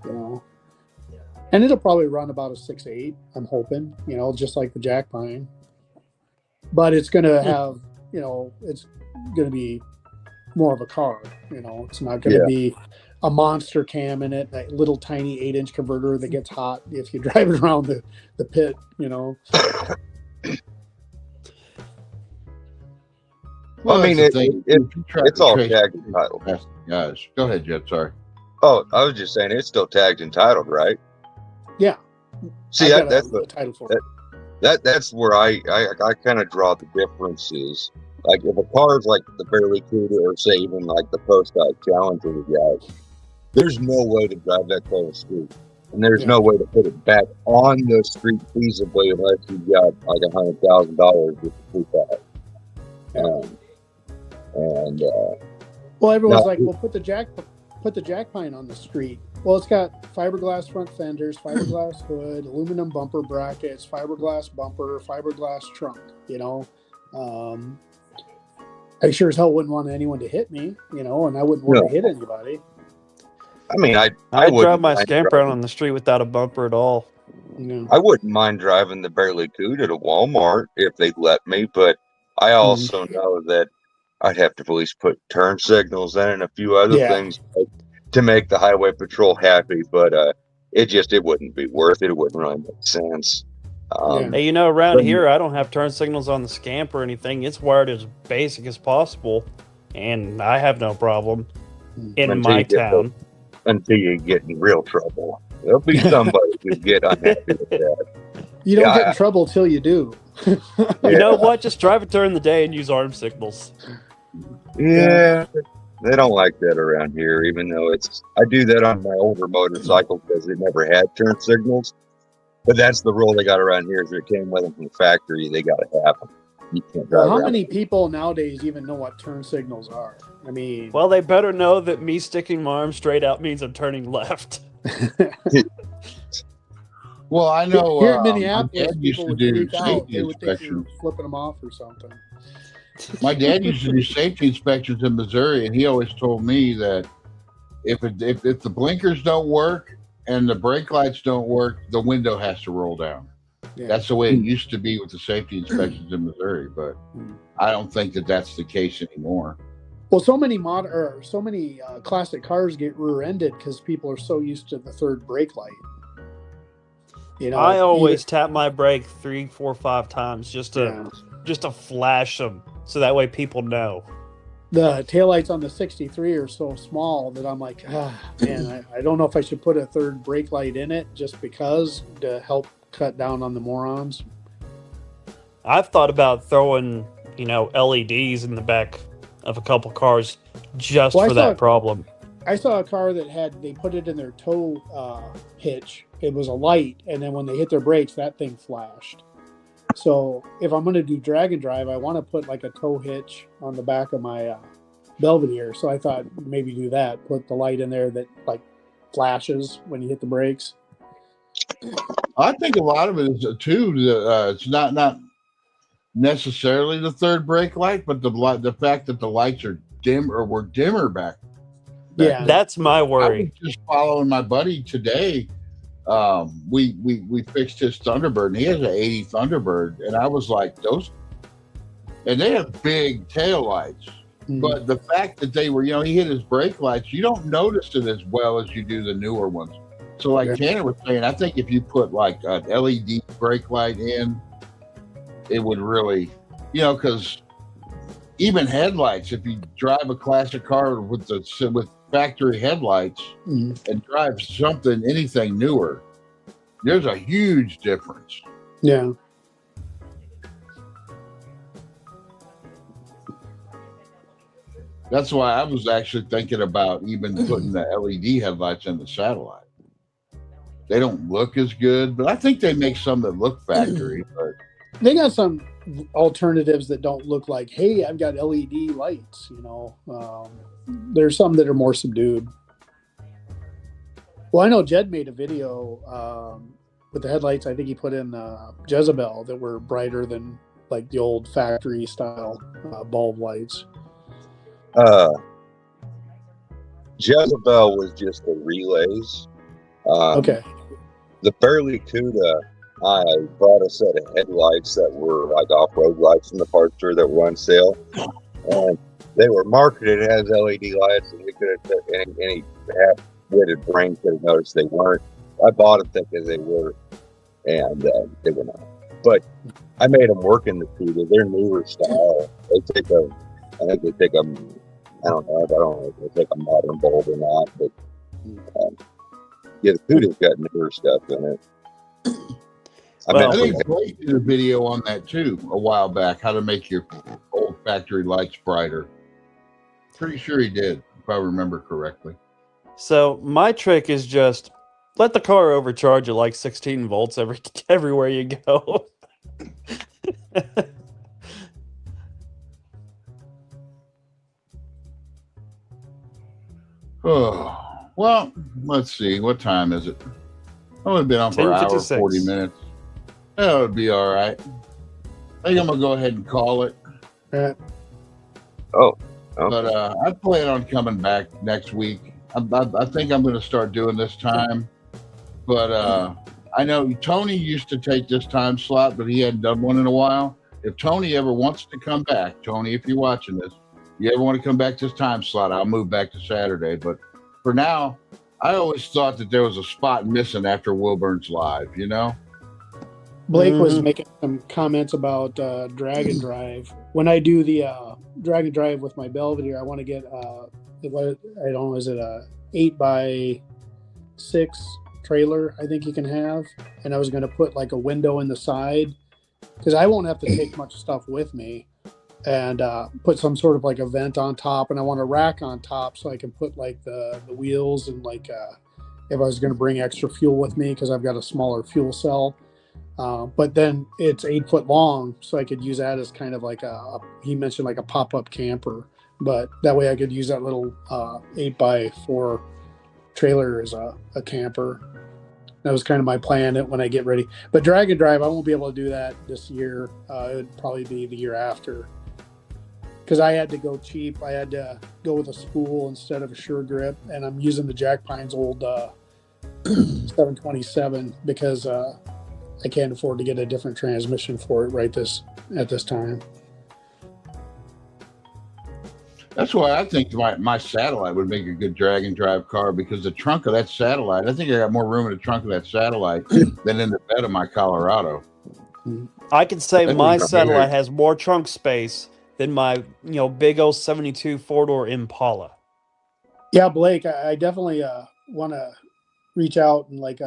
And it'll probably run about a 6.8, I'm hoping, just like the Jack Pine. But it's going to have, it's going to be more of a car. It's not going to be a monster cam in it, that little tiny 8-inch converter that gets hot if you drive it around the pit. Well, I mean, it's all tagged and titled. Guys, go ahead, Jet. Sorry. Oh, I was just saying it's still tagged and titled, right? Yeah. See, that's the title for it. That's where I kind of draw the differences. Like if a car's like the Barracuda or say even like the Post Challenger guys, there's no way to drive that car to street. And there's no way to put it back on the street feasibly unless you've got like $100,000 with the proof out. Well, everyone's No. like, well, put the jack pine on the street. Well, it's got fiberglass front fenders, fiberglass hood, aluminum bumper brackets, fiberglass bumper, fiberglass trunk. You know, I sure as hell wouldn't want anyone to hit me. You know, and I wouldn't want No. to hit anybody. I mean, I I drive wouldn't my mind scamper out on the street without a bumper at all. You know, I wouldn't mind driving the Barely-Coot at a Walmart if they let me, but I also know that I'd have to at least put turn signals in and a few other Yeah. things to make the highway patrol happy. But it wouldn't be worth it. It wouldn't really make sense. Hey, you know, around But- here, I don't have turn signals on the scamper or anything. It's wired as basic as possible, and I have no problem in Until my you get town. Until you get in real trouble, there'll be somebody who get unhappy with that. you don't Yeah, get in trouble till you do. You know what? Just drive it during the day and use arm signals. Yeah, they don't like that around here. Even though I do that on my older motorcycle because it never had turn signals. But that's the rule they got around here. Is it came with them from the factory, they got to have them. You can't drive Well, how around. many people nowadays even know what turn signals are? I mean, Well, they better know that me sticking my arm straight out means I'm turning left. Well, I know here in my Minneapolis, dad used people to would do freak out. safety They would think you're inspections. flipping them off or something. My dad used to do safety inspections in Missouri, and he always told me that if the blinkers don't work and the brake lights don't work, the window has to roll down. Yeah. That's the way it used to be with the safety inspections in Missouri, but I don't think that that's the case anymore. Well, so many classic cars get rear-ended because people are so used to the third brake light. You know, I always tap my brake 3, 4, 5 times just yeah. to flash them, so that way people know. The taillights on the 63 are so small that I'm like, man, I don't know if I should put a third brake light in it just because to help cut down on the morons. I've thought about throwing, LEDs in the back of a couple cars just Well, I for that saw- problem. I saw a car that they put it in their tow hitch. It was a light, and then when they hit their brakes, that thing flashed. So if I'm going to do drag and drive, I want to put like a tow hitch on the back of my Belvedere. So I thought maybe do that. Put the light in there that like flashes when you hit the brakes. I think a lot of it is too. It's not necessarily the third brake light, but the fact that the lights are dim or were dimmer back. Yeah. That's my I was worry. just following my buddy today. We fixed his Thunderbird, and he has an 80 Thunderbird, and I was like, and they have big tail lights. But the fact that they were, he hit his brake lights, you don't notice it as well as you do the newer ones. So like Yeah. Tanner was saying, I think if you put like an LED brake light in, it would really, because even headlights, if you drive a classic car with factory headlights and drive anything newer, there's a huge difference. Yeah. That's why I was actually thinking about even putting the LED headlights in the satellite. They don't look as good, but I think they make some that look factory. But They got some alternatives that don't look like, hey, I've got LED lights, there's some that are more subdued. Well, I know Jed made a video with the headlights. I think he put in Jezebel that were brighter than like the old factory style bulb lights. Jezebel was just the relays. Okay. The Barely-Coot, I bought a set of headlights that were like off-road lights from the parts store that were on sale, and they were marketed as LED lights, and you could have any half-witted brain could have noticed they weren't. I bought them thinking they were, and they were not. But I made them work in the Cuda. They're newer style. I think they take a, I don't know if they take a modern bulb or not, but the Cuda's got newer stuff in it. Well, I think Blake did a video on that too a while back, how to make your old factory lights brighter. Pretty sure he did, if I remember correctly. So my trick is just let the car overcharge at like 16 volts everywhere you go. Oh, well, let's see. What time is it? Oh, we've been on for an hour, 10:56. 40 minutes. That would be all right. I think I'm going to go ahead and call it. Right. Oh, But I plan on coming back next week. I think I'm going to start doing this time. But I know Tony used to take this time slot, but he hadn't done one in a while. If Tony ever wants to come back, Tony, if you're watching this, you ever want to come back to this time slot, I'll move back to Saturday. But for now, I always thought that there was a spot missing after Wilburn's live, you know? Blake was making some comments about drag and drive. When I do the drag and drive with my Belvedere, I want to get I don't know, is it a 8x6 trailer? I think you can have, and I was going to put like a window in the side because I won't have to take much stuff with me, and put some sort of like a vent on top, and I want a rack on top so I can put like the wheels and like if I was going to bring extra fuel with me because I've got a smaller fuel cell. But then it's 8 foot long, so I could use that as kind of like he mentioned like a pop-up camper, but that way I could use that little 8x4 trailer as a camper. That was kind of my plan when I get ready. But drag and drive, I won't be able to do that this year. It would probably be the year after, because I had to go cheap. I had to go with a spool instead of a Sure Grip, and I'm using the Jack Pines old 727 because I can't afford to get a different transmission for it at this time. That's why I think my satellite would make a good drag and drive car, because the trunk of that satellite, I think I got more room in the trunk of that satellite than in the bed of my Colorado. I can say That my would be satellite weird. has more trunk space than my big old 72 4-door Impala. Yeah, Blake, I definitely want to reach out and like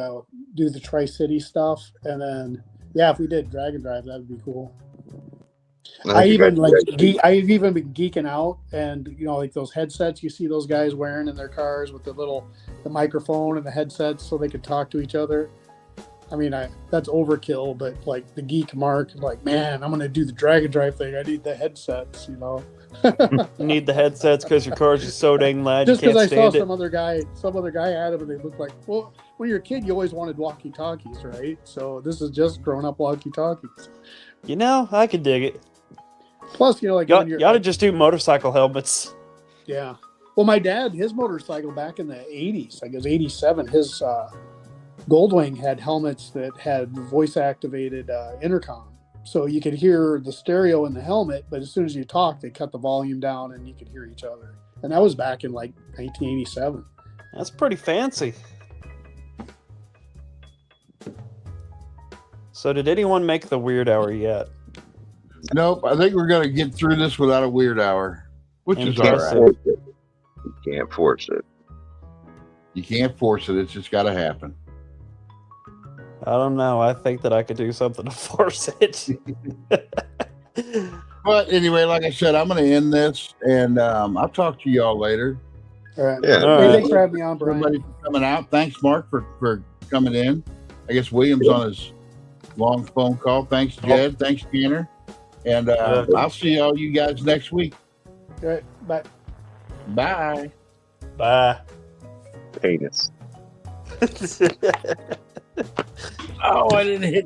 do the Tri-City stuff, and then if we did drag and drive, that would be cool. I've even been geeking out, and like those headsets you see those guys wearing in their cars with the microphone and the headsets so they could talk to each other. I mean, that's overkill, but like the geek mark, like, man, I'm gonna do the drag and drive thing. I need the headsets, You need the headsets because your car's just so dang loud Just you because can't I saw stand it. some other guy had them, and they looked like, well, when you're a kid, you always wanted walkie-talkies, right? So this is just grown-up walkie-talkies. I could dig it. Plus, like You when you're ought to just do motorcycle helmets. yeah. Well, my dad, his motorcycle back in the 80s, like it was 87, his Goldwing had helmets that had voice-activated intercom. So you could hear the stereo in the helmet, but as soon as you talked, they cut the volume down and you could hear each other. And that was back in like 1987. That's pretty fancy. So did anyone make the weird hour yet? Nope, I think we're going to get through this without a weird hour, which is all can't right. force it. You can't force it. You can't force it. It's just got to happen. I don't know. I think that I could do something to force it. But anyway, like I said, I'm going to end this, and I'll talk to y'all later. All right. Yeah. All Hey, right. thanks for having me on, Brian. Everybody for coming out. Thanks, Mark, for coming in. I guess William's on his long phone call. Thanks, Jed. Thanks, Tanner. And I'll see all you guys next week. All right. Bye. Bye. Bye. Penis. Oh, I didn't hit the